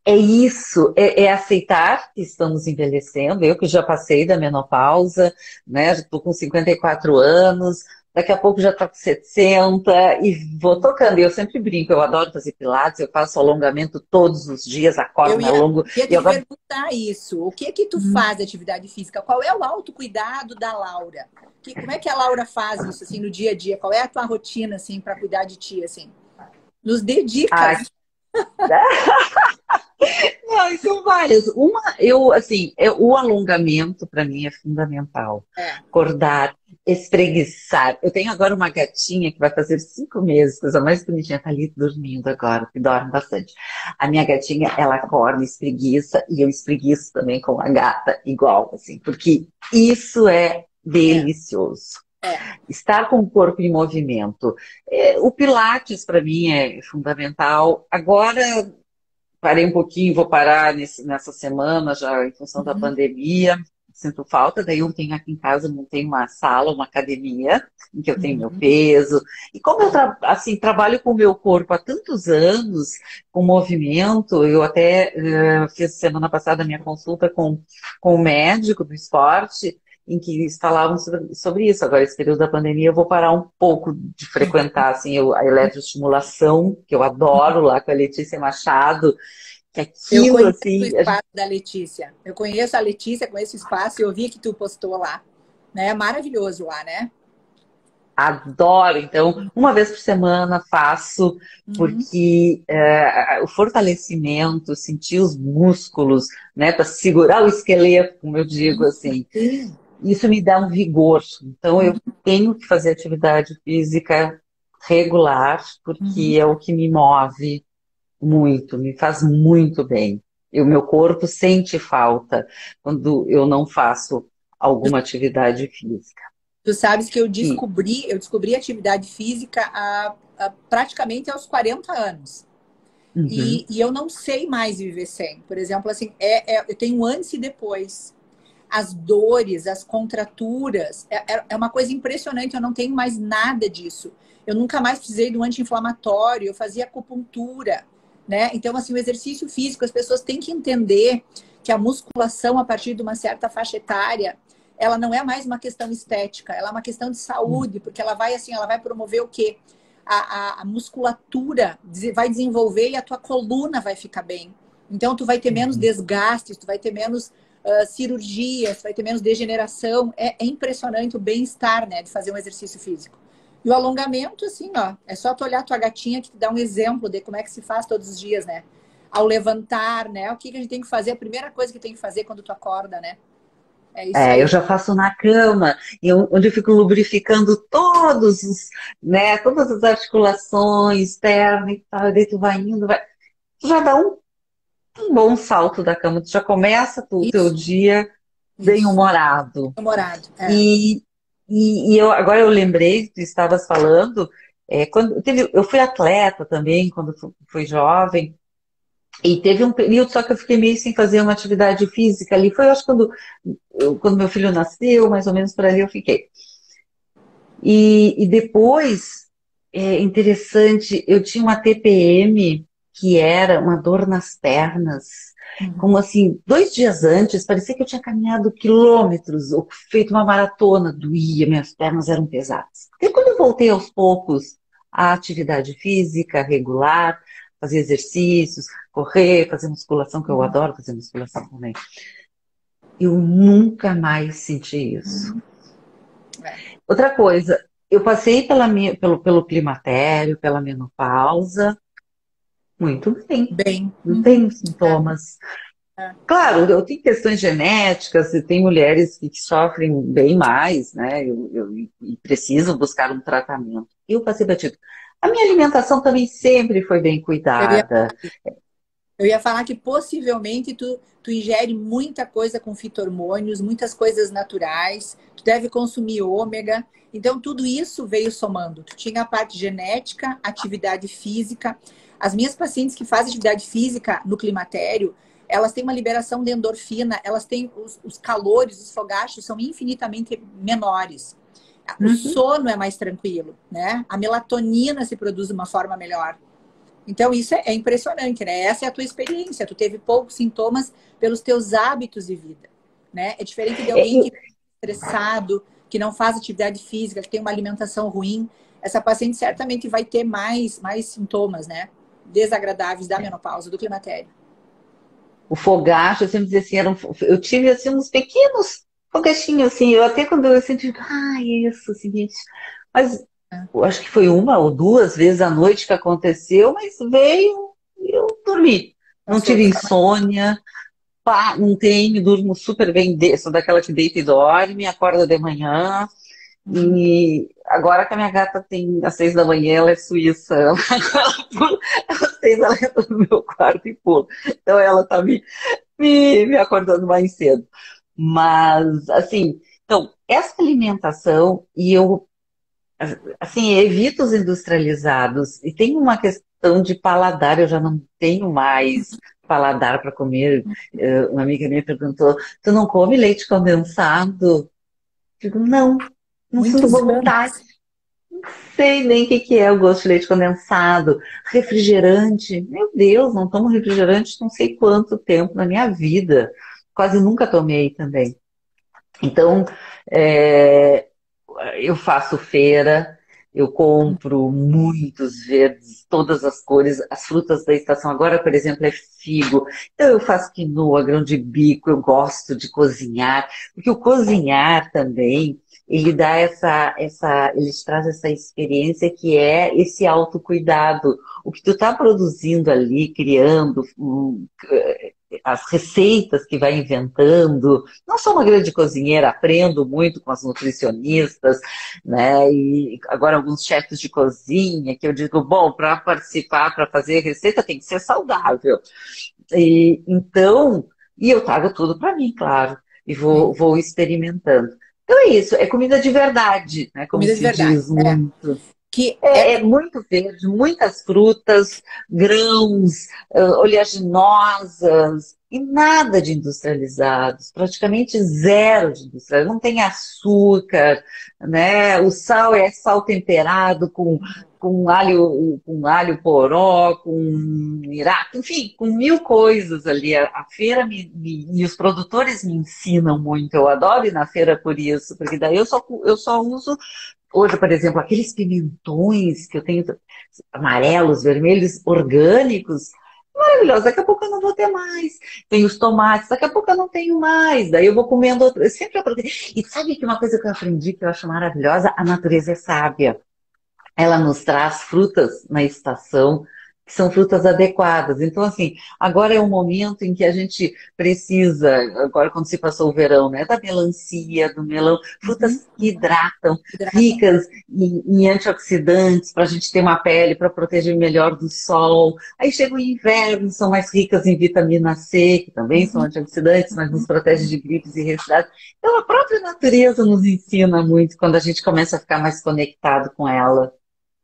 É isso, é aceitar que estamos envelhecendo. Eu que já passei da menopausa, né? Já estou com 54 anos, daqui a pouco já estou com 60 e vou tocando. E eu sempre brinco, eu adoro fazer pilates, eu faço alongamento todos os dias, acordo, Eu me ia, alongo. ia E te agora, perguntar isso. O que que tu faz de atividade física? Qual é o autocuidado da Laura? Como é que a Laura faz isso assim no dia a dia? Qual é a tua rotina assim para cuidar de ti assim? Nos dê ai, dicas. não, são várias. Uma, assim, o alongamento para mim é fundamental. É. Acordar, espreguiçar. Eu tenho agora uma gatinha que vai fazer 5 meses, coisa mais bonitinha, tá ali dormindo agora, que dorme bastante. A minha gatinha, ela acorda, espreguiça, e eu espreguiço também com a gata, igual, assim, porque isso é É, delicioso. é. Estar com o corpo em movimento. O Pilates, para mim, é fundamental. Agora, parei um pouquinho, vou parar nessa semana já em função da Uhum, pandemia. Sinto falta, daí eu tenho aqui em casa, montei uma sala, uma academia, em que eu tenho meu uhum. peso. E como eu assim, trabalho com o meu corpo há tantos anos, com movimento, eu até fiz semana passada a minha consulta com o médico do esporte, em que eles falavam sobre isso. Agora, esse período da pandemia, eu vou parar um pouco de frequentar assim, a eletroestimulação, que eu adoro, lá com a Letícia Machado, que Eu aquilo, conheço o assim, espaço da Letícia. Eu conheço a Letícia, conheço o espaço e eu vi que tu postou lá, né? Maravilhoso lá, né? Adoro, então, uma vez por semana faço, Uhum. porque o fortalecimento, sentir os músculos, né, para segurar o esqueleto, como eu digo assim, Sim. isso me dá um vigor. Então, eu tenho que fazer atividade física regular, Uhum. porque é o que me move muito, me faz muito bem. E o meu corpo sente falta quando eu não faço alguma atividade física. Tu sabes que E, eu descobri atividade física praticamente aos 40 anos. uhum, E eu não sei mais viver sem. Por exemplo, assim, eu tenho um antes e depois. As dores, as contraturas, é uma coisa impressionante. Eu não tenho mais nada disso. Eu nunca mais precisei de um anti-inflamatório, eu fazia acupuntura, né? Então, assim, o exercício físico, as pessoas têm que entender que a musculação, a partir de uma certa faixa etária, ela não é mais uma questão estética, ela é uma questão de saúde, porque ela vai, assim, ela vai promover o quê? A musculatura vai desenvolver e a tua coluna vai ficar bem. Então, tu vai ter menos uhum. desgastes, tu vai ter menos cirurgias, tu vai ter menos degeneração. É impressionante o bem-estar, né, de fazer um exercício físico. E o alongamento, assim, ó, é só tu olhar a tua gatinha que te dá um exemplo de como é que se faz todos os dias, né? Ao levantar, né? O que a gente tem que fazer? A primeira coisa que tem que fazer quando tu acorda, né? É isso É, eu aí. já faço na cama, onde eu fico lubrificando né, todas as articulações, perna e tal, e daí tu vai indo, vai. Tu já dá um bom salto da cama, tu já começa o teu Isso, dia isso. bem-humorado. Namorado. É. E, agora eu lembrei, tu estavas falando, eu fui atleta também quando fui jovem, e teve um período só que eu fiquei meio sem fazer uma atividade física ali. Foi, eu acho, quando meu filho nasceu, mais ou menos por ali eu fiquei. E depois, é interessante, eu tinha uma TPM que era uma dor nas pernas. Como Uhum. assim, 2 dias antes, parecia que eu tinha caminhado quilômetros, ou feito uma maratona, doía, minhas pernas eram pesadas. E quando eu voltei aos poucos à atividade física regular, fazer exercícios, correr, fazer musculação, que eu Uhum. adoro fazer musculação também, eu nunca mais senti isso. Uhum. É. Outra coisa, eu passei pelo climatério, pela menopausa, muito bem, Bem. não Uhum. tenho sintomas. É. Claro, eu tenho questões genéticas, e tem mulheres que sofrem bem mais, né? E precisam buscar um tratamento. Eu passei batido. A minha alimentação também sempre foi bem Eu ia cuidada. Eu ia falar que possivelmente tu ingere muita coisa com fito-hormônios, muitas coisas naturais, tu deve consumir ômega. Então, tudo isso veio somando. Tu tinha a parte genética, atividade física. As minhas pacientes que fazem atividade física no climatério, elas têm uma liberação de endorfina, elas têm os calores, os fogachos são infinitamente menores. O Uhum. sono é mais tranquilo, né? A melatonina se produz de uma forma melhor. Então, isso é impressionante, né? Essa é a tua experiência. Tu teve poucos sintomas pelos teus hábitos de vida, né? É diferente de É, alguém que é estressado, que não faz atividade física, que tem uma alimentação ruim. Essa paciente certamente vai ter mais sintomas, né? Desagradáveis da menopausa, do climatério. o fogacho, eu sempre dizia assim, eu tive assim uns pequenos fogachinhos, assim, eu até quando eu senti, isso, seguinte, mas Né? eu acho que foi uma ou duas vezes à noite que aconteceu, mas veio e eu dormi. Não Passou, tive tu fica mais. insônia, pá, não tenho, durmo super bem, sou daquela que deita e dorme, acorda de manhã, Uhum. e agora que a minha gata tem às 6 da manhã, ela é suíça, ela pula, às 6 ela entra no meu quarto e pula. Então ela tá me acordando mais cedo. Mas, assim, então, essa alimentação, e eu, assim, evito os industrializados, e tem uma questão de paladar, eu já não tenho mais paladar para comer. Uma amiga minha perguntou: tu não come leite condensado? Digo, não, não sinto Muitos vontade. anos. Sei nem o que que é o gosto de leite condensado. Refrigerante. Meu Deus, não tomo refrigerante não sei quanto tempo na minha vida. Quase nunca tomei também. Então, é, eu faço feira, eu compro muitos verdes, todas as cores, as frutas da estação. Agora, por exemplo, é figo. Então, eu faço quinoa, grão de bico, eu gosto de cozinhar, porque o cozinhar também ele dá ele te traz essa experiência que é esse autocuidado. O que tu está produzindo ali, criando, as receitas que vai inventando. Não sou uma grande cozinheira, aprendo muito com as nutricionistas, né? E agora alguns chefes de cozinha que eu digo, bom, para participar, para fazer receita tem que ser saudável. Então, e eu trago tudo para mim, claro, e Sim. vou experimentando. Então é isso, é comida de verdade, né? Como Comida de se verdade. diz muito. Que é, É muito verde, muitas frutas, grãos, oleaginosas e nada de industrializados, praticamente zero de industrializados. Não tem açúcar, né? O sal é sal temperado com alho poró, com iraque, enfim, com mil coisas ali. A feira e os produtores me ensinam muito. Eu adoro ir na feira por isso, porque daí eu só uso. Hoje, por exemplo, aqueles pimentões que eu tenho, amarelos, vermelhos, orgânicos, maravilhosos. Daqui a pouco eu não vou ter mais. Tem os tomates, daqui a pouco eu não tenho mais. Daí eu vou comendo outro. Eu sempre aproveito. E sabe que uma coisa que eu aprendi que eu acho maravilhosa? A natureza é sábia. Ela nos traz frutas na estação que são frutas adequadas. Então, assim, agora é um momento em que a gente precisa, agora quando se passou o verão, né, da melancia, do melão, uhum, frutas que hidratam, hidratam. ricas em antioxidantes, para a gente ter uma pele para proteger melhor do sol. Aí chega o inverno, são mais ricas em vitamina C, que também são Uhum, antioxidantes, mas nos uhum. protege de gripes e resfriados. Então, a própria natureza nos ensina muito quando a gente começa a ficar mais conectado com ela.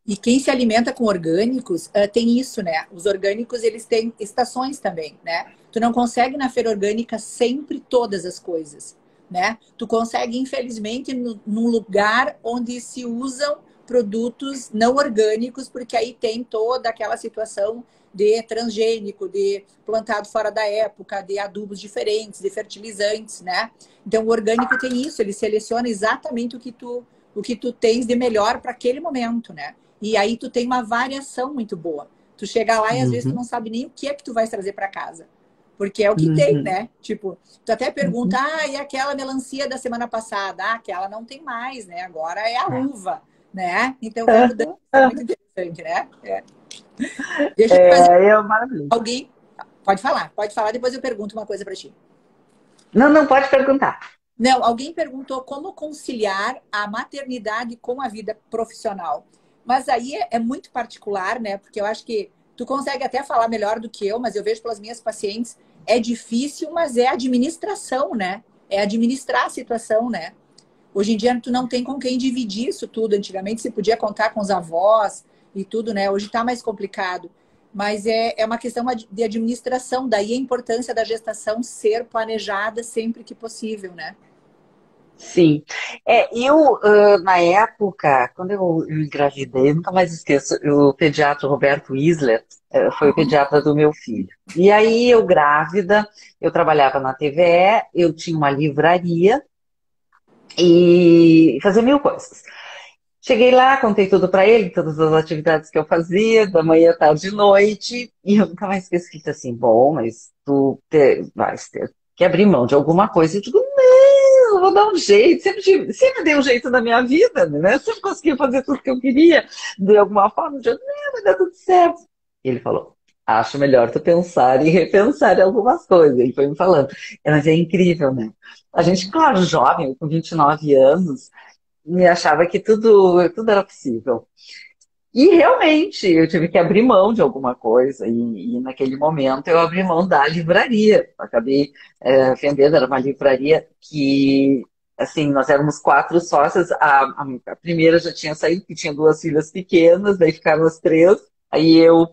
E quem se alimenta com orgânicos tem isso, né? Os orgânicos, eles têm estações também, né? Tu não consegue na feira orgânica sempre todas as coisas, né? Tu consegue, infelizmente, num lugar onde se usam produtos não orgânicos, porque aí tem toda aquela situação de transgênico, de plantado fora da época, de adubos diferentes, de fertilizantes, né? Então, o orgânico tem isso, ele seleciona exatamente o que tu tens de melhor para aquele momento, né? E aí tu tem uma variação muito boa. Tu chega lá e às vezes tu Uhum, não sabe nem o que é que tu vais trazer para casa. Porque é o que tem, uhum, né? Tipo, tu até pergunta, uhum. e aquela melancia da semana passada? Ah, aquela não tem mais, né? Agora é a uva, né? Então vai mudando. Isso é muito interessante, né? Deixa eu fazer É maravilhoso. alguém. Pode falar, depois eu pergunto uma coisa para ti. Não, não pode perguntar. Não, alguém perguntou como conciliar a maternidade com a vida profissional. Mas aí é muito particular, né? Porque eu acho que tu consegue até falar melhor do que eu, mas eu vejo pelas minhas pacientes, é difícil, mas é administração, né? É administrar a situação, né? Hoje em dia tu não tem com quem dividir isso tudo. Antigamente se podia contar com os avós e tudo, né? Hoje tá mais complicado. Mas é uma questão de administração. Daí a importância da gestação ser planejada sempre que possível, né? Sim. Na época, quando eu engravidei, eu nunca mais esqueço, o pediatra Roberto Isler, foi o pediatra do meu filho. E aí, eu grávida, eu trabalhava na TVE, eu tinha uma livraria e fazia mil coisas. Cheguei lá, contei tudo para ele, todas as atividades que eu fazia, da manhã, tarde e noite, e eu nunca mais esqueci que ele disse assim, bom, mas vai ter que abrir mão de alguma coisa. Eu digo, não, eu vou dar um jeito, sempre dei um jeito na minha vida, né? Eu sempre consegui fazer tudo que eu queria, de alguma forma, eu digo, não, vai dar tudo certo. E ele falou, acho melhor tu pensar e repensar em algumas coisas. Ele foi me falando, mas é incrível, né? A gente, claro, jovem, com 29 anos, me achava que tudo era possível. E realmente eu tive que abrir mão de alguma coisa, e naquele momento eu abri mão da livraria. Acabei vendendo, era uma livraria que, assim, nós éramos quatro sócias, a primeira já tinha saído, que tinha duas filhas pequenas, daí ficaram as três, aí eu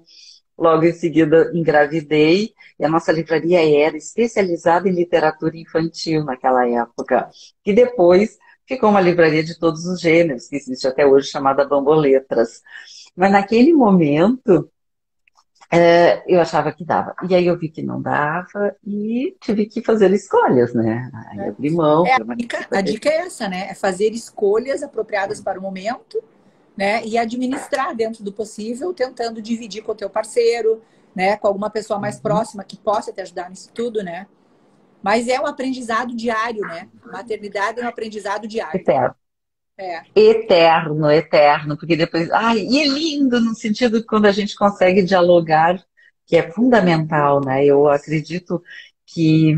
logo em seguida engravidei, e a nossa livraria era especializada em literatura infantil naquela época, que depois ficou uma livraria de todos os gêneros, que existe até hoje, chamada Bamboletras. Mas naquele momento, eu achava que dava. E aí eu vi que não dava e tive que fazer escolhas, né? Aí abri mão, A permaneci dica, com a a gente. dica é essa, né? É fazer escolhas apropriadas para o momento, né? E administrar dentro do possível, tentando dividir com o teu parceiro, né? Com alguma pessoa mais Uhum. próxima que possa te ajudar nisso tudo, né? Mas é um aprendizado diário, né? Maternidade é um aprendizado diário. Eterno. É. Eterno, eterno, porque depois. Ai, e é lindo no sentido que quando a gente consegue dialogar, que é fundamental, né? Eu acredito que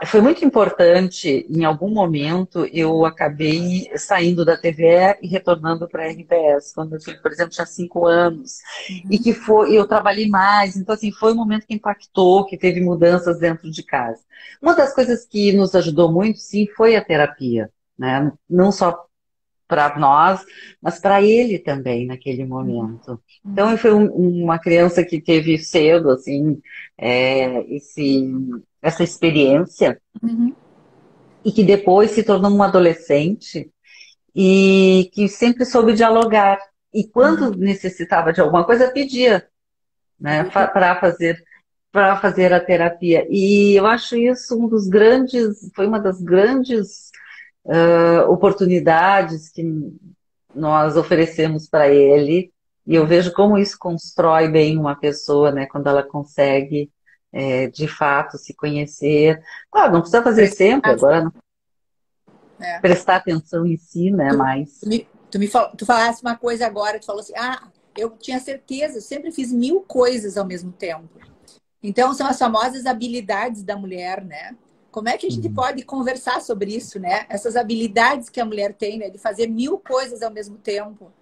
foi muito importante, em algum momento, eu acabei saindo da TVE e retornando para a RBS, quando eu, por exemplo, tinha 5 anos, e Uhum. que foi, eu trabalhei mais, então assim, foi um momento que impactou, que teve mudanças dentro de casa. Uma das coisas que nos ajudou muito, sim, foi a terapia, né? Não só para nós, mas para ele também naquele Uhum. momento. Então, Uhum. foi uma criança que teve cedo, assim, essa experiência Uhum. e que depois se tornou um adolescente e que sempre soube dialogar. E Uhum. quando necessitava de alguma coisa, pedia, né, para fazer a terapia. E eu acho isso foi uma das grandes oportunidades que nós oferecemos para ele, e eu vejo como isso constrói bem uma pessoa, né, quando ela consegue, de fato, se conhecer. Claro, não precisa fazer sempre, Precisava, agora não né? prestar atenção em si, né, mas... Tu falaste uma coisa agora, tu falou assim, eu tinha certeza, eu sempre fiz 1000 coisas ao mesmo tempo. Então, são as famosas habilidades da mulher, né? Como é que a gente Uhum. pode conversar sobre isso, né? Essas habilidades que a mulher tem, né? De fazer 1000 coisas ao mesmo tempo,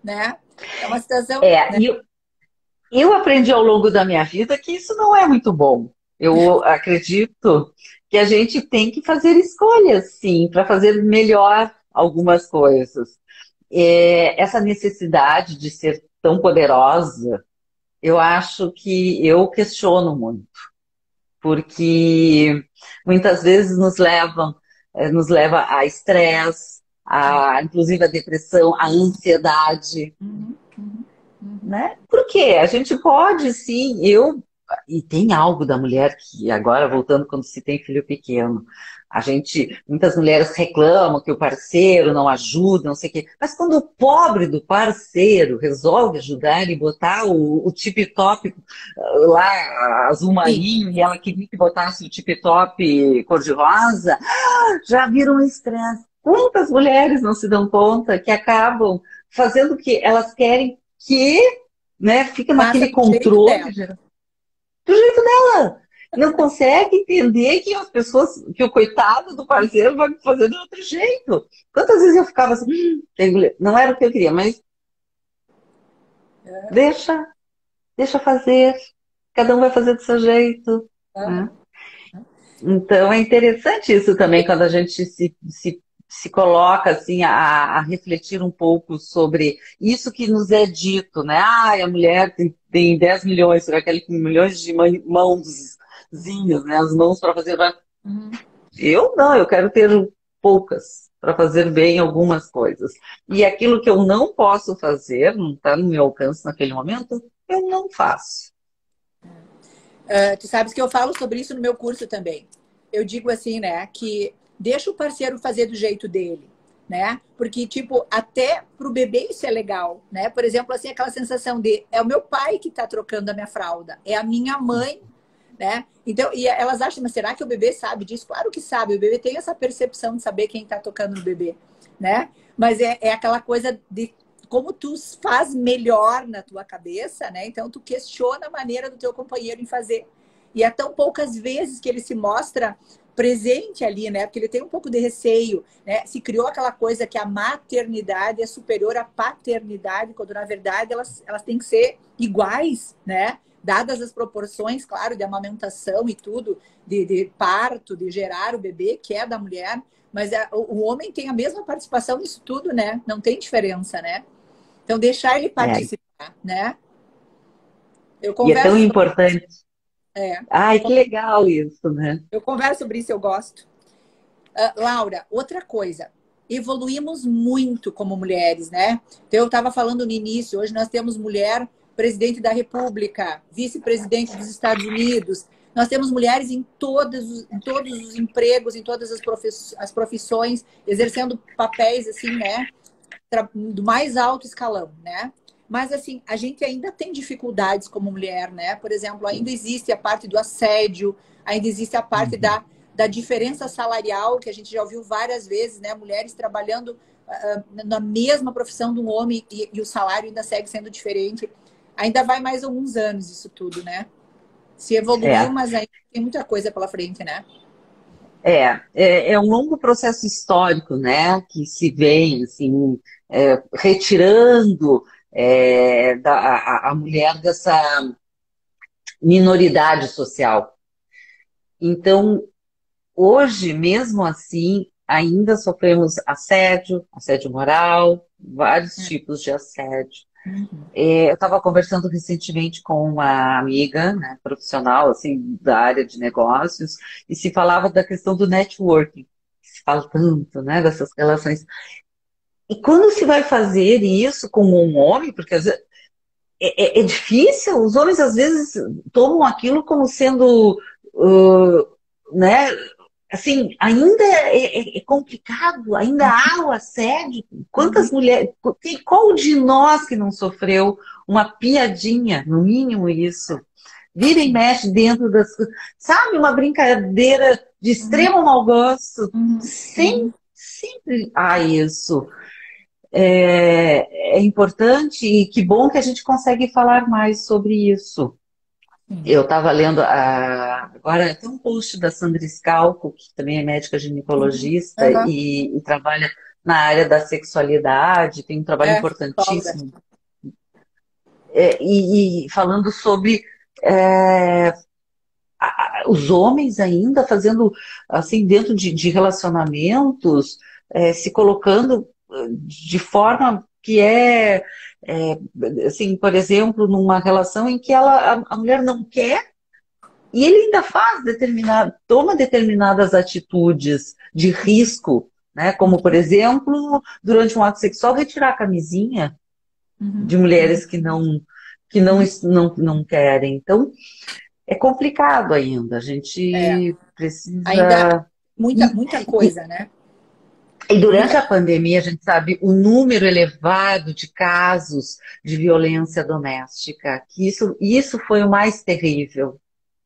né? É uma situação, né? E eu aprendi ao longo da minha vida que isso não é muito bom. Eu acredito que a gente tem que fazer escolhas, sim, para fazer melhor algumas coisas. Essa necessidade de ser tão poderosa, eu acho que eu questiono muito, porque muitas vezes nos leva a estresse, inclusive a depressão, a ansiedade, Uhum, uhum, uhum. né? Porque a gente pode, sim, e tem algo da mulher que agora, voltando quando se tem filho pequeno, muitas mulheres reclamam que o parceiro não ajuda, não sei o quê, mas quando o pobre do parceiro resolve ajudar e botar o tip-top lá, azul Sim, marinho, e ela queria que botasse o tip-top cor-de-rosa, já vira um estresse. Quantas mulheres não se dão conta que acabam fazendo o que elas querem que, né, fica faça naquele do jeito controle dela. do jeito dela. Não consegue entender que as pessoas, que o coitado do parceiro vai fazer de outro jeito. Quantas vezes eu ficava assim, não era o que eu queria, mas deixa, deixa fazer. Cada um vai fazer do seu jeito, né? Aham. Então é interessante isso também, quando a gente se coloca assim a refletir um pouco sobre isso que nos é dito, né? A mulher tem 10 milhões, aquele com milhões de mãozinhas, né? As mãos para fazer. Uhum. Eu não, eu quero ter poucas para fazer bem algumas coisas. E aquilo que eu não posso fazer, não está no meu alcance naquele momento, eu não faço. Tu sabes que eu falo sobre isso no meu curso também. Eu digo assim, né, que deixa o parceiro fazer do jeito dele, né? Porque, tipo, até pro bebê isso é legal, né? Por exemplo, assim, aquela sensação de é o meu pai que tá trocando a minha fralda, é a minha mãe, né? Então, e elas acham, mas será que o bebê sabe disso? Claro que sabe, o bebê tem essa percepção de saber quem tá tocando no bebê, né? Mas é aquela coisa de como tu faz melhor na tua cabeça, né? Então tu questiona a maneira do teu companheiro em fazer. E é tão poucas vezes que ele se mostra presente ali, né? Porque ele tem um pouco de receio, né? Se criou aquela coisa que a maternidade é superior à paternidade, quando na verdade elas têm que ser iguais, né? Dadas as proporções, claro, de amamentação e tudo, de parto, de gerar o bebê, que é da mulher, mas o homem tem a mesma participação nisso tudo, né? Não tem diferença, né? Então, deixar ele É, participar, né? Eu e é tão converso sobre, importante. é, Ai, que legal isso, né? eu converso sobre isso, eu gosto. Laura, outra coisa. Evoluímos muito como mulheres, né? Então, eu estava falando no início, hoje nós temos mulher presidente da República, vice-presidente dos Estados Unidos. Nós temos mulheres em todos os empregos, em todas as profissões, exercendo papéis assim, né? Do mais alto escalão, né? Mas assim, a gente ainda tem dificuldades como mulher, né? Por exemplo, ainda existe a parte do assédio, ainda existe a parte Uhum. da diferença salarial, que a gente já ouviu várias vezes, né? Mulheres trabalhando na mesma profissão de um homem e o salário ainda segue sendo diferente. Ainda vai mais alguns anos isso tudo, né? Se evoluiu, mas ainda tem muita coisa pela frente, né? É um longo processo histórico, né, que se vem, assim, retirando a mulher dessa minoridade social. Então, hoje, mesmo assim, ainda sofremos assédio moral, vários tipos de assédio. Eu estava conversando recentemente com uma amiga, né, profissional, assim, da área de negócios, e se falava da questão do networking. Se fala tanto, né, dessas relações. E quando se vai fazer isso com um homem, porque às vezes é difícil, os homens às vezes tomam aquilo como sendo, né, assim, ainda é complicado, ainda há o assédio. Quantas mulheres, qual de nós que não sofreu uma piadinha, no mínimo isso? Vira e mexe dentro das coisas. Sabe, uma brincadeira de extremo mau gosto. Sempre há isso. É importante e que bom que a gente consegue falar mais sobre isso. Eu estava lendo agora tem um post da Sandra Scalco, que também é médica ginecologista e trabalha na área da sexualidade, tem um trabalho importantíssimo. E falando sobre os homens ainda fazendo, assim, dentro de relacionamentos, se colocando de forma que assim, por exemplo, numa relação em que a mulher não quer e ele ainda toma determinadas atitudes de risco, né? Como, por exemplo, durante um ato sexual, retirar a camisinha de mulheres que não querem. Então, é complicado ainda. A gente precisa... Ainda muita coisa, né? E durante a pandemia, a gente sabe o número elevado de casos de violência doméstica, que isso foi o mais terrível,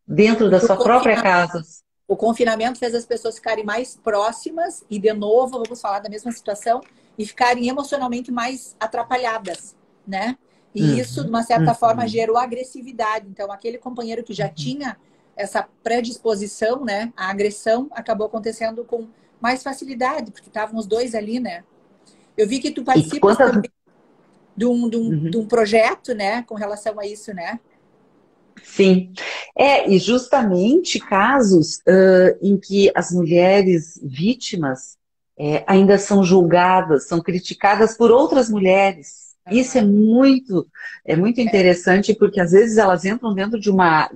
dentro da sua própria casa. O confinamento fez as pessoas ficarem mais próximas e, de novo, vamos falar da mesma situação, e ficarem emocionalmente mais atrapalhadas, né? E isso, de uma certa forma, gerou agressividade. Então, aquele companheiro que já tinha essa predisposição, né, à agressão, acabou acontecendo com mais facilidade, porque estavam os dois ali, né? Eu vi que tu participas também de um projeto, né, com relação a isso, né? Sim. E justamente casos em que as mulheres vítimas ainda são julgadas, são criticadas por outras mulheres. Isso é muito interessante, porque às vezes elas entram dentro de uma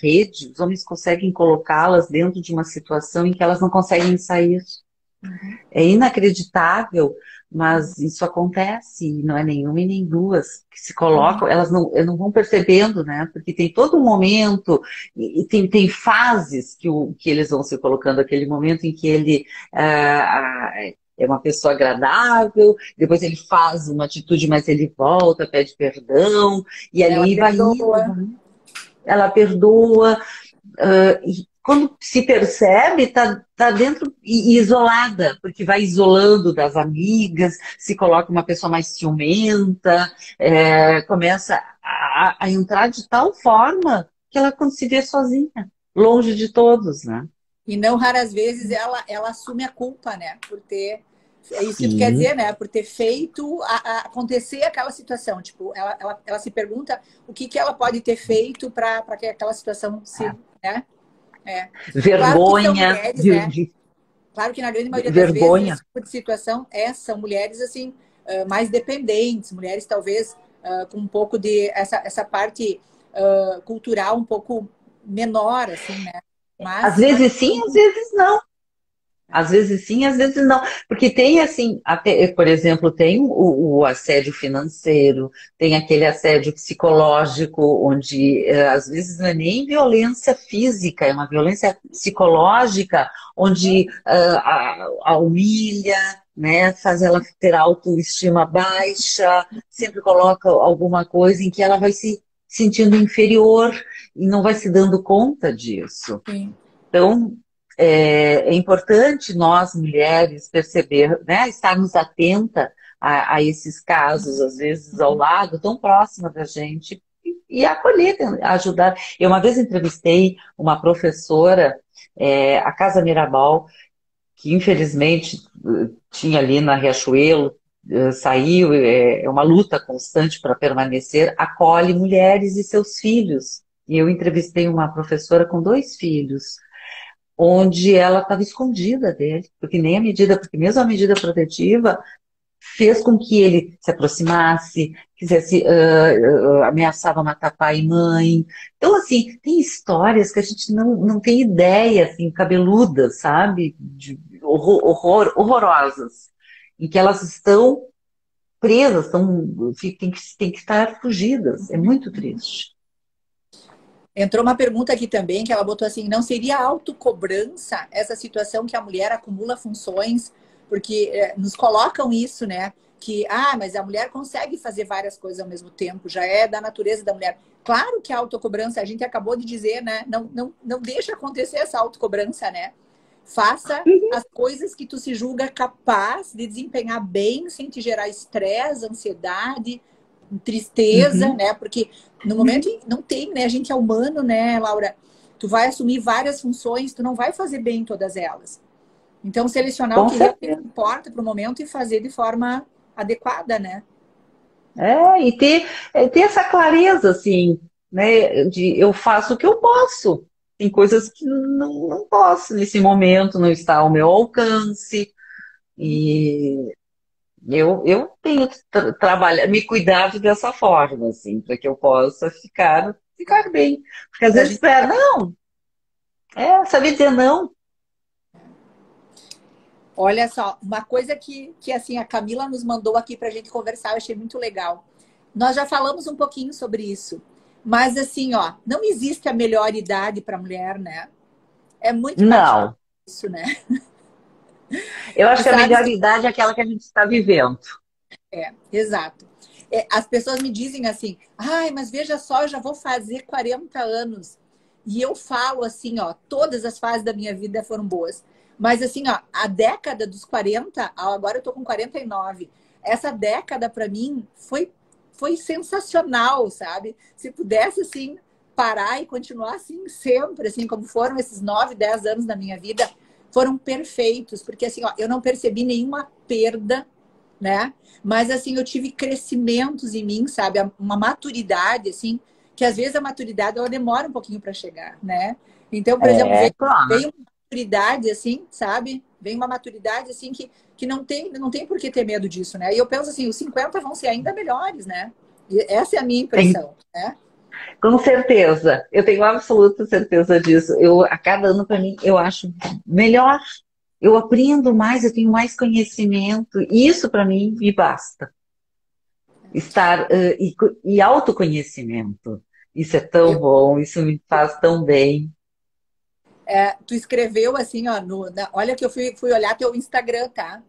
rede, os homens conseguem colocá-las dentro de uma situação em que elas não conseguem sair. É inacreditável, mas isso acontece, e não é nenhuma e nem duas que se colocam, elas não vão percebendo, né? Porque tem todo um momento, e tem fases que eles vão se colocando, aquele momento em que ele é uma pessoa agradável, depois ele faz uma atitude, mas ele volta, pede perdão, e ali vai indo. Ela perdoa, e quando se percebe, tá dentro e isolada, porque vai isolando das amigas, se coloca uma pessoa mais ciumenta, começa a entrar de tal forma que ela se vê sozinha, longe de todos, né? E não raras vezes ela assume a culpa, né? Por ter... É isso que tu quer dizer, né? Por ter feito acontecer aquela situação. Tipo, ela se pergunta o que ela pode ter feito para que aquela situação se... né? Vergonha. Claro que são mulheres, né? Claro que na grande maioria das vezes esse tipo de situação são mulheres assim mais dependentes, mulheres talvez com um pouco de essa parte cultural um pouco menor, assim, né? Mas, às vezes sim, às vezes não. Às vezes sim, às vezes não. Porque tem assim, até, por exemplo, tem o assédio financeiro, tem aquele assédio psicológico, onde às vezes não é nem violência física, é uma violência psicológica, onde a humilha, né, faz ela ter autoestima baixa, sempre coloca alguma coisa em que ela vai se sentindo inferior e não vai se dando conta disso. Sim. Então, é importante nós, mulheres, perceber, né, estarmos atentas a esses casos, às vezes ao lado, tão próxima da gente, e acolher, ajudar. Eu uma vez entrevistei uma professora, a Casa Mirabal, que infelizmente tinha ali na Riachuelo, saiu, é uma luta constante para permanecer, acolhe mulheres e seus filhos. E eu entrevistei uma professora com 2 filhos, onde ela estava escondida dele, porque mesmo a medida protetiva fez com que ele se aproximasse, quisesse, ameaçava matar pai e mãe. Então, assim, tem histórias que a gente não tem ideia, assim, cabeludas, sabe? De horrorosas, em que elas estão presas, tem que estar fugidas. É muito triste. Entrou uma pergunta aqui também, que ela botou assim, não seria autocobrança essa situação que a mulher acumula funções? Porque nos colocam isso, né? Que, mas a mulher consegue fazer várias coisas ao mesmo tempo, já é da natureza da mulher. Claro que a autocobrança, a gente acabou de dizer, né? Não deixa acontecer essa autocobrança, né? Faça as coisas que tu se julga capaz de desempenhar bem, sem te gerar estresse, ansiedade, tristeza, Uhum. né? Porque no momento não tem, né? A gente é humano, né, Laura? Tu vai assumir várias funções, tu não vai fazer bem todas elas. Então, selecionar o Com que realmente certeza. importa para o momento e fazer de forma adequada, né? E ter essa clareza, assim, né, de eu faço o que eu posso. Tem coisas que não posso nesse momento, não está ao meu alcance. E eu tenho que trabalhar, me cuidar dessa forma, assim, para que eu possa ficar bem. Porque às Pra vezes gente... espera, não, saber dizer não. Olha só, uma coisa que assim, a Camila nos mandou aqui para a gente conversar, eu achei muito legal. Nós já falamos um pouquinho sobre isso. Mas assim, ó, não existe a melhor idade para mulher, né? É muito batido Não. isso, né? Eu Tu acho que a sabes melhor que idade é aquela que a gente está vivendo. exato. As pessoas me dizem assim, mas veja só, eu já vou fazer 40 anos. E eu falo assim, ó, todas as fases da minha vida foram boas. Mas assim, ó, a década dos 40, agora eu tô com 49. Essa década para mim foi sensacional, sabe? Se pudesse assim parar e continuar assim sempre, assim como foram esses 9, 10 anos da minha vida, foram perfeitos, porque assim, ó, eu não percebi nenhuma perda, né? Mas assim, eu tive crescimentos em mim, sabe? Uma maturidade, assim, que às vezes a maturidade ela demora um pouquinho para chegar, né? Então, por exemplo, Claro. veio uma maturidade, assim, sabe? Vem uma maturidade, assim, que não tem por que ter medo disso, né? E eu penso assim, os 50 vão ser ainda melhores, né? E essa é a minha Tem, impressão, né? com certeza. Eu tenho absoluta certeza disso. A cada ano, para mim, eu acho melhor. Eu aprendo mais, eu tenho mais conhecimento. E isso, para mim, me basta. Estar, e autoconhecimento. Isso é tão Eu, bom, isso me faz tão bem. tu escreveu assim, ó, olha que eu fui olhar teu Instagram, tá?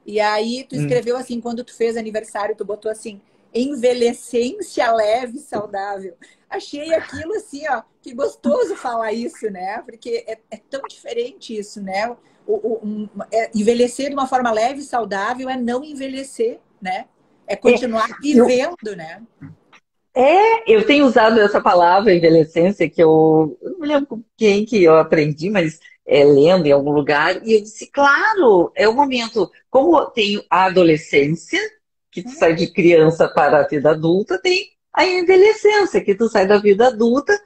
E aí tu Hum. escreveu assim, quando tu fez aniversário, tu botou assim, envelhecência leve e saudável. Achei aquilo assim, ó, que gostoso falar isso, né? Porque é tão diferente isso, né? Envelhecer de uma forma leve e saudável é não envelhecer, né? É É, continuar eu, vivendo, né? eu tenho usado essa palavra envelhecência, que eu não me lembro com quem que eu aprendi, mas lendo em algum lugar, e eu disse, claro, é o momento, como eu tenho a adolescência, que tu sai de criança para a vida adulta, tem a envelhecência, que tu sai da vida adulta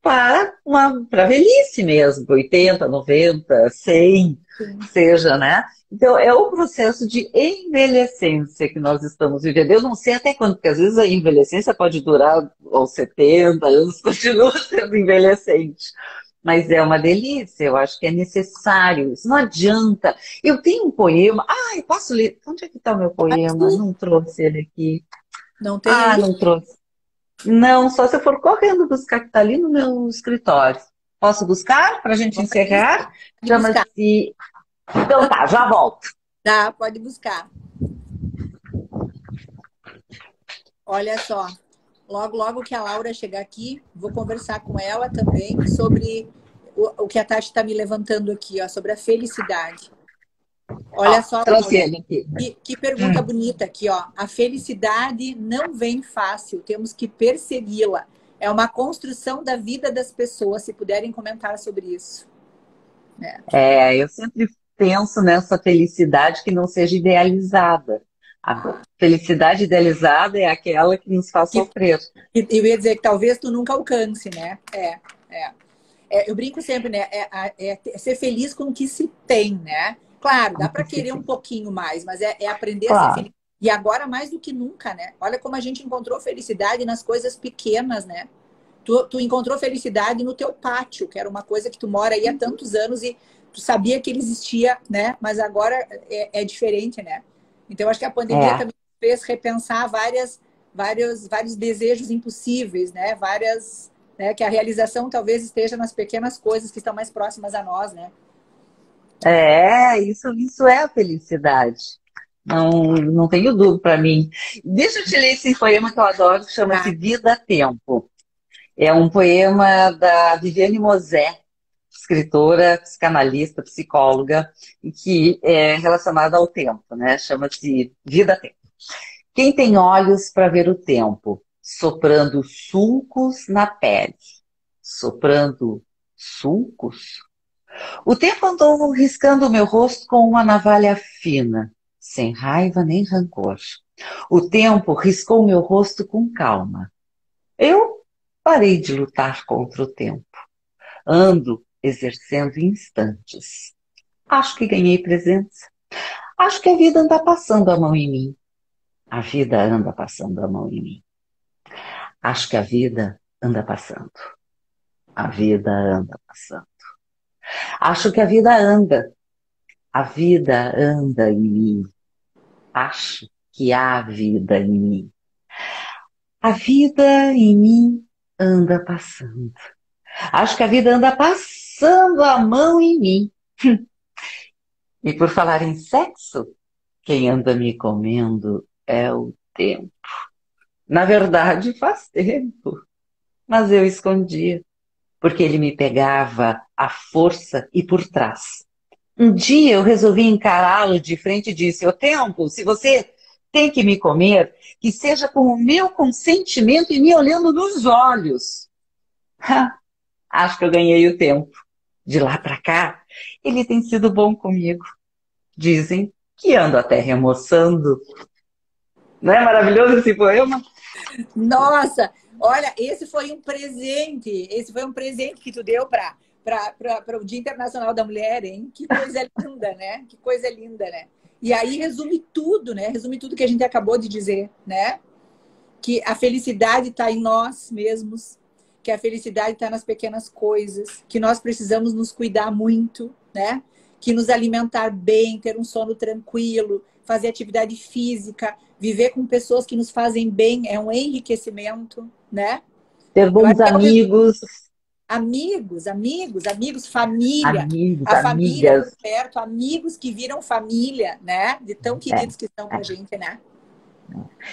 para a velhice mesmo, 80, 90, 100, Sim. seja, né? Então, é o processo de envelhecência que nós estamos vivendo. Eu não sei até quando, porque às vezes a envelhecência pode durar aos 70 anos, continua sendo envelhecente. Mas é uma delícia, eu acho que é necessário, isso não adianta. Eu tenho um poema, eu posso ler? Onde é que está o meu poema? Não trouxe ele aqui. Não tem aí? Não trouxe. Não, só se eu for correndo buscar, que está ali no meu escritório. Posso buscar para a gente encerrar? Pode buscar. Chama-se. Então tá, já volto. Tá, pode buscar. Olha só, logo, logo que a Laura chegar aqui, vou conversar com ela também sobre. o que a Tati está me levantando aqui, ó, sobre a felicidade. Olha só, trouxe Laura, ele aqui. que pergunta bonita aqui, ó. A felicidade não vem fácil, temos que persegui-la. É uma construção da vida das pessoas, se puderem comentar sobre isso. Eu sempre penso nessa felicidade que não seja idealizada. A felicidade idealizada é aquela que nos faz Que, sofrer. eu ia dizer que talvez tu nunca alcance, né? Eu brinco sempre, né? É ser feliz com o que se tem, né? Claro, dá para querer um pouquinho mais, mas é aprender a ser Claro. feliz. E agora mais do que nunca, né? Olha como a gente encontrou felicidade nas coisas pequenas, né? Tu encontrou felicidade no teu pátio, que era uma coisa que tu mora aí há tantos anos e tu sabia que ele existia, né? Mas agora é diferente, né? Então, acho que a pandemia É. também fez repensar vários desejos impossíveis, né? Né? Que a realização talvez esteja nas pequenas coisas que estão mais próximas a nós, né? Isso é a felicidade. Não tenho dúvida para mim. Deixa eu te ler esse poema que eu adoro, que chama-se Tá. Vida a Tempo. É um poema da Viviane Mosé, escritora, psicanalista, psicóloga, e que é relacionada ao tempo, né? Chama-se Vida a Tempo. Quem tem olhos para ver o tempo, soprando sulcos na pele, soprando sulcos? O tempo andou riscando o meu rosto com uma navalha fina, sem raiva nem rancor. O tempo riscou meu rosto com calma. Eu parei de lutar contra o tempo. Ando exercendo instantes. Acho que ganhei presença. Acho que a vida anda passando a mão em mim. A vida anda passando a mão em mim. Acho que a vida anda passando. A vida anda passando. Acho que a vida anda. A vida anda em mim. Acho que há vida em mim. A vida em mim anda passando. Acho que a vida anda passando a mão em mim. E por falar em sexo, quem anda me comendo é o tempo. Na verdade, faz tempo. Mas eu escondia, porque ele me pegava à força e por trás. Um dia eu resolvi encará-lo de frente e disse: "Ô tempo, se você tem que me comer, que seja com o meu consentimento e me olhando nos olhos." Acho que eu ganhei o tempo. De lá para cá, ele tem sido bom comigo. Dizem que ando até remoçando. Não é maravilhoso esse poema? Nossa, olha, esse foi um presente. Esse foi um presente que tu deu para o Dia Internacional da Mulher, hein? Que coisa linda, né? Que coisa linda, né? E aí resume tudo, né? Resume tudo que a gente acabou de dizer, né? Que a felicidade está em nós mesmos, que a felicidade está nas pequenas coisas, que nós precisamos nos cuidar muito, né? Que nos alimentar bem, ter um sono tranquilo, fazer atividade física, viver com pessoas que nos fazem bem é um enriquecimento, né? Ter Eu acho bons que é o amigos, amigos, família, amigos, a família por amigas. perto, amigos que viram família, né? De tão É. queridos que estão com a gente, né?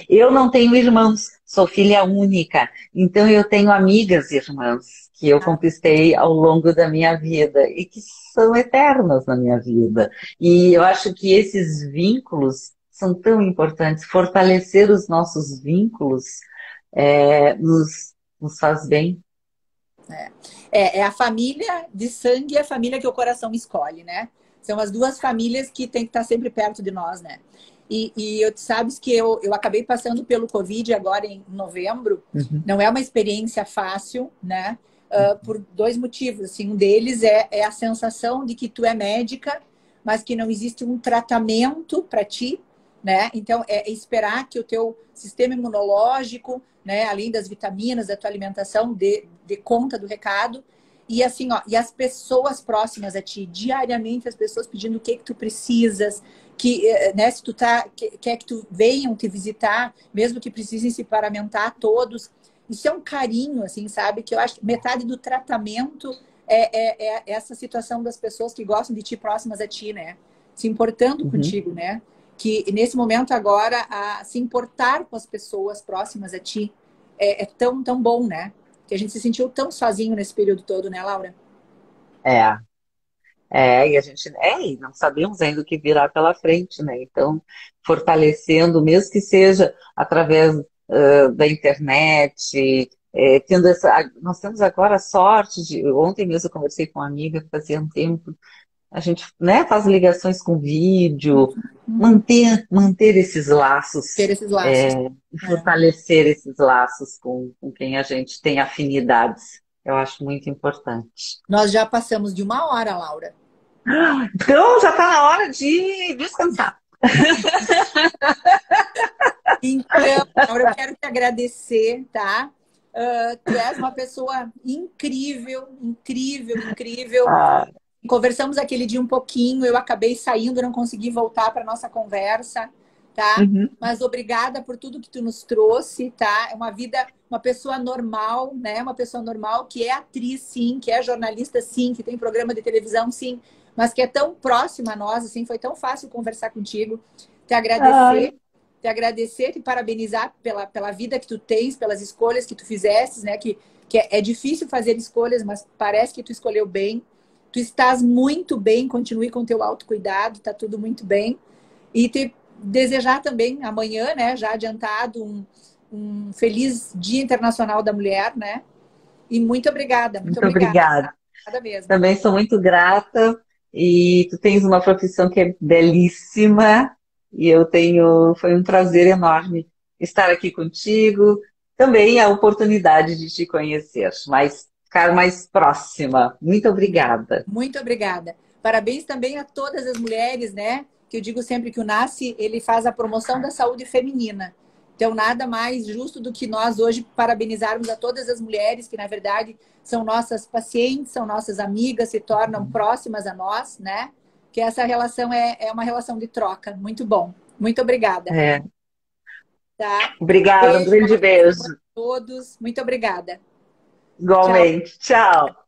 Eu não tenho irmãos, sou filha única, então eu tenho amigas irmãs que eu Ah, conquistei ao longo da minha vida e que são eternas na minha vida. E eu acho que esses vínculos são tão importantes. Fortalecer os nossos vínculos nos faz bem. é a família de sangue e a família que o coração escolhe, né? São as duas famílias que tem que estar sempre perto de nós, né? E eu sabes que eu acabei passando pelo Covid agora em novembro. Uhum. Não é uma experiência fácil, né? Por dois motivos. Assim, um deles é a sensação de que tu é médica, mas que não existe um tratamento para ti, né? Então, é esperar que o teu sistema imunológico, né, além das vitaminas da tua alimentação, dê conta do recado. E assim, ó, e as pessoas próximas a ti, diariamente as pessoas pedindo o que tu precisas, que, né, se tu quer que tu venham te visitar, mesmo que precisem se paramentar todos. Isso é um carinho, assim, sabe? Que eu acho que metade do tratamento é essa situação das pessoas que gostam de ti próximas a ti, né? Se importando Uhum. contigo, né? Que nesse momento agora, se importar com as pessoas próximas a ti tão, tão bom, né? Que a gente se sentiu tão sozinho nesse período todo, né, Laura? É, e a gente, e não sabemos ainda o que virá pela frente, né? Então, fortalecendo, mesmo que seja através da internet, tendo nós temos agora a sorte de, ontem mesmo eu conversei com uma amiga, fazia um tempo, a gente, né, faz ligações com vídeo, Uhum. manter esses Ter laços, esses laços. É. fortalecer esses laços com quem a gente tem afinidades, eu acho muito importante. Nós já passamos de 1 hora, Laura. Então, já está na hora de descansar. Então, Laura, eu quero te agradecer, tá? Tu és uma pessoa incrível, incrível, incrível. Ah, Conversamos aquele dia um pouquinho, eu acabei saindo, não consegui voltar para nossa conversa, tá? uhum. Mas obrigada por tudo que tu nos trouxe, tá? É uma vida, uma pessoa normal, né? Uma pessoa normal que é atriz, sim, que é jornalista, sim, que tem programa de televisão, sim, mas que é tão próxima a nós, assim, foi tão fácil conversar contigo. Te agradecer, Ai, te parabenizar pela vida que tu tens, pelas escolhas que tu fizeste, né? Que é difícil fazer escolhas, mas parece que tu escolheu bem. Tu estás muito bem, continue com teu autocuidado, tá tudo muito bem. E te desejar também amanhã, né, já adiantado, um feliz Dia Internacional da Mulher, né? E muito muito obrigada, obrigada. obrigada mesmo. Também sou muito grata e tu tens uma profissão que é belíssima e foi um prazer enorme estar aqui contigo. Também a oportunidade de te conhecer, mas ficar mais próxima. Muito obrigada. Muito obrigada. Parabéns também a todas as mulheres, né? Que eu digo sempre que o NASCE, ele faz a promoção da saúde feminina. Então, nada mais justo do que nós hoje parabenizarmos a todas as mulheres que, na verdade, são nossas pacientes, são nossas amigas, se tornam próximas a nós, né? Que essa relação é uma relação de troca. Muito bom. Muito obrigada. É, Tá? obrigada, um Beijo, grande ótima semana beijo. a todos. Muito obrigada. Tchau. Igualmente. Tchau.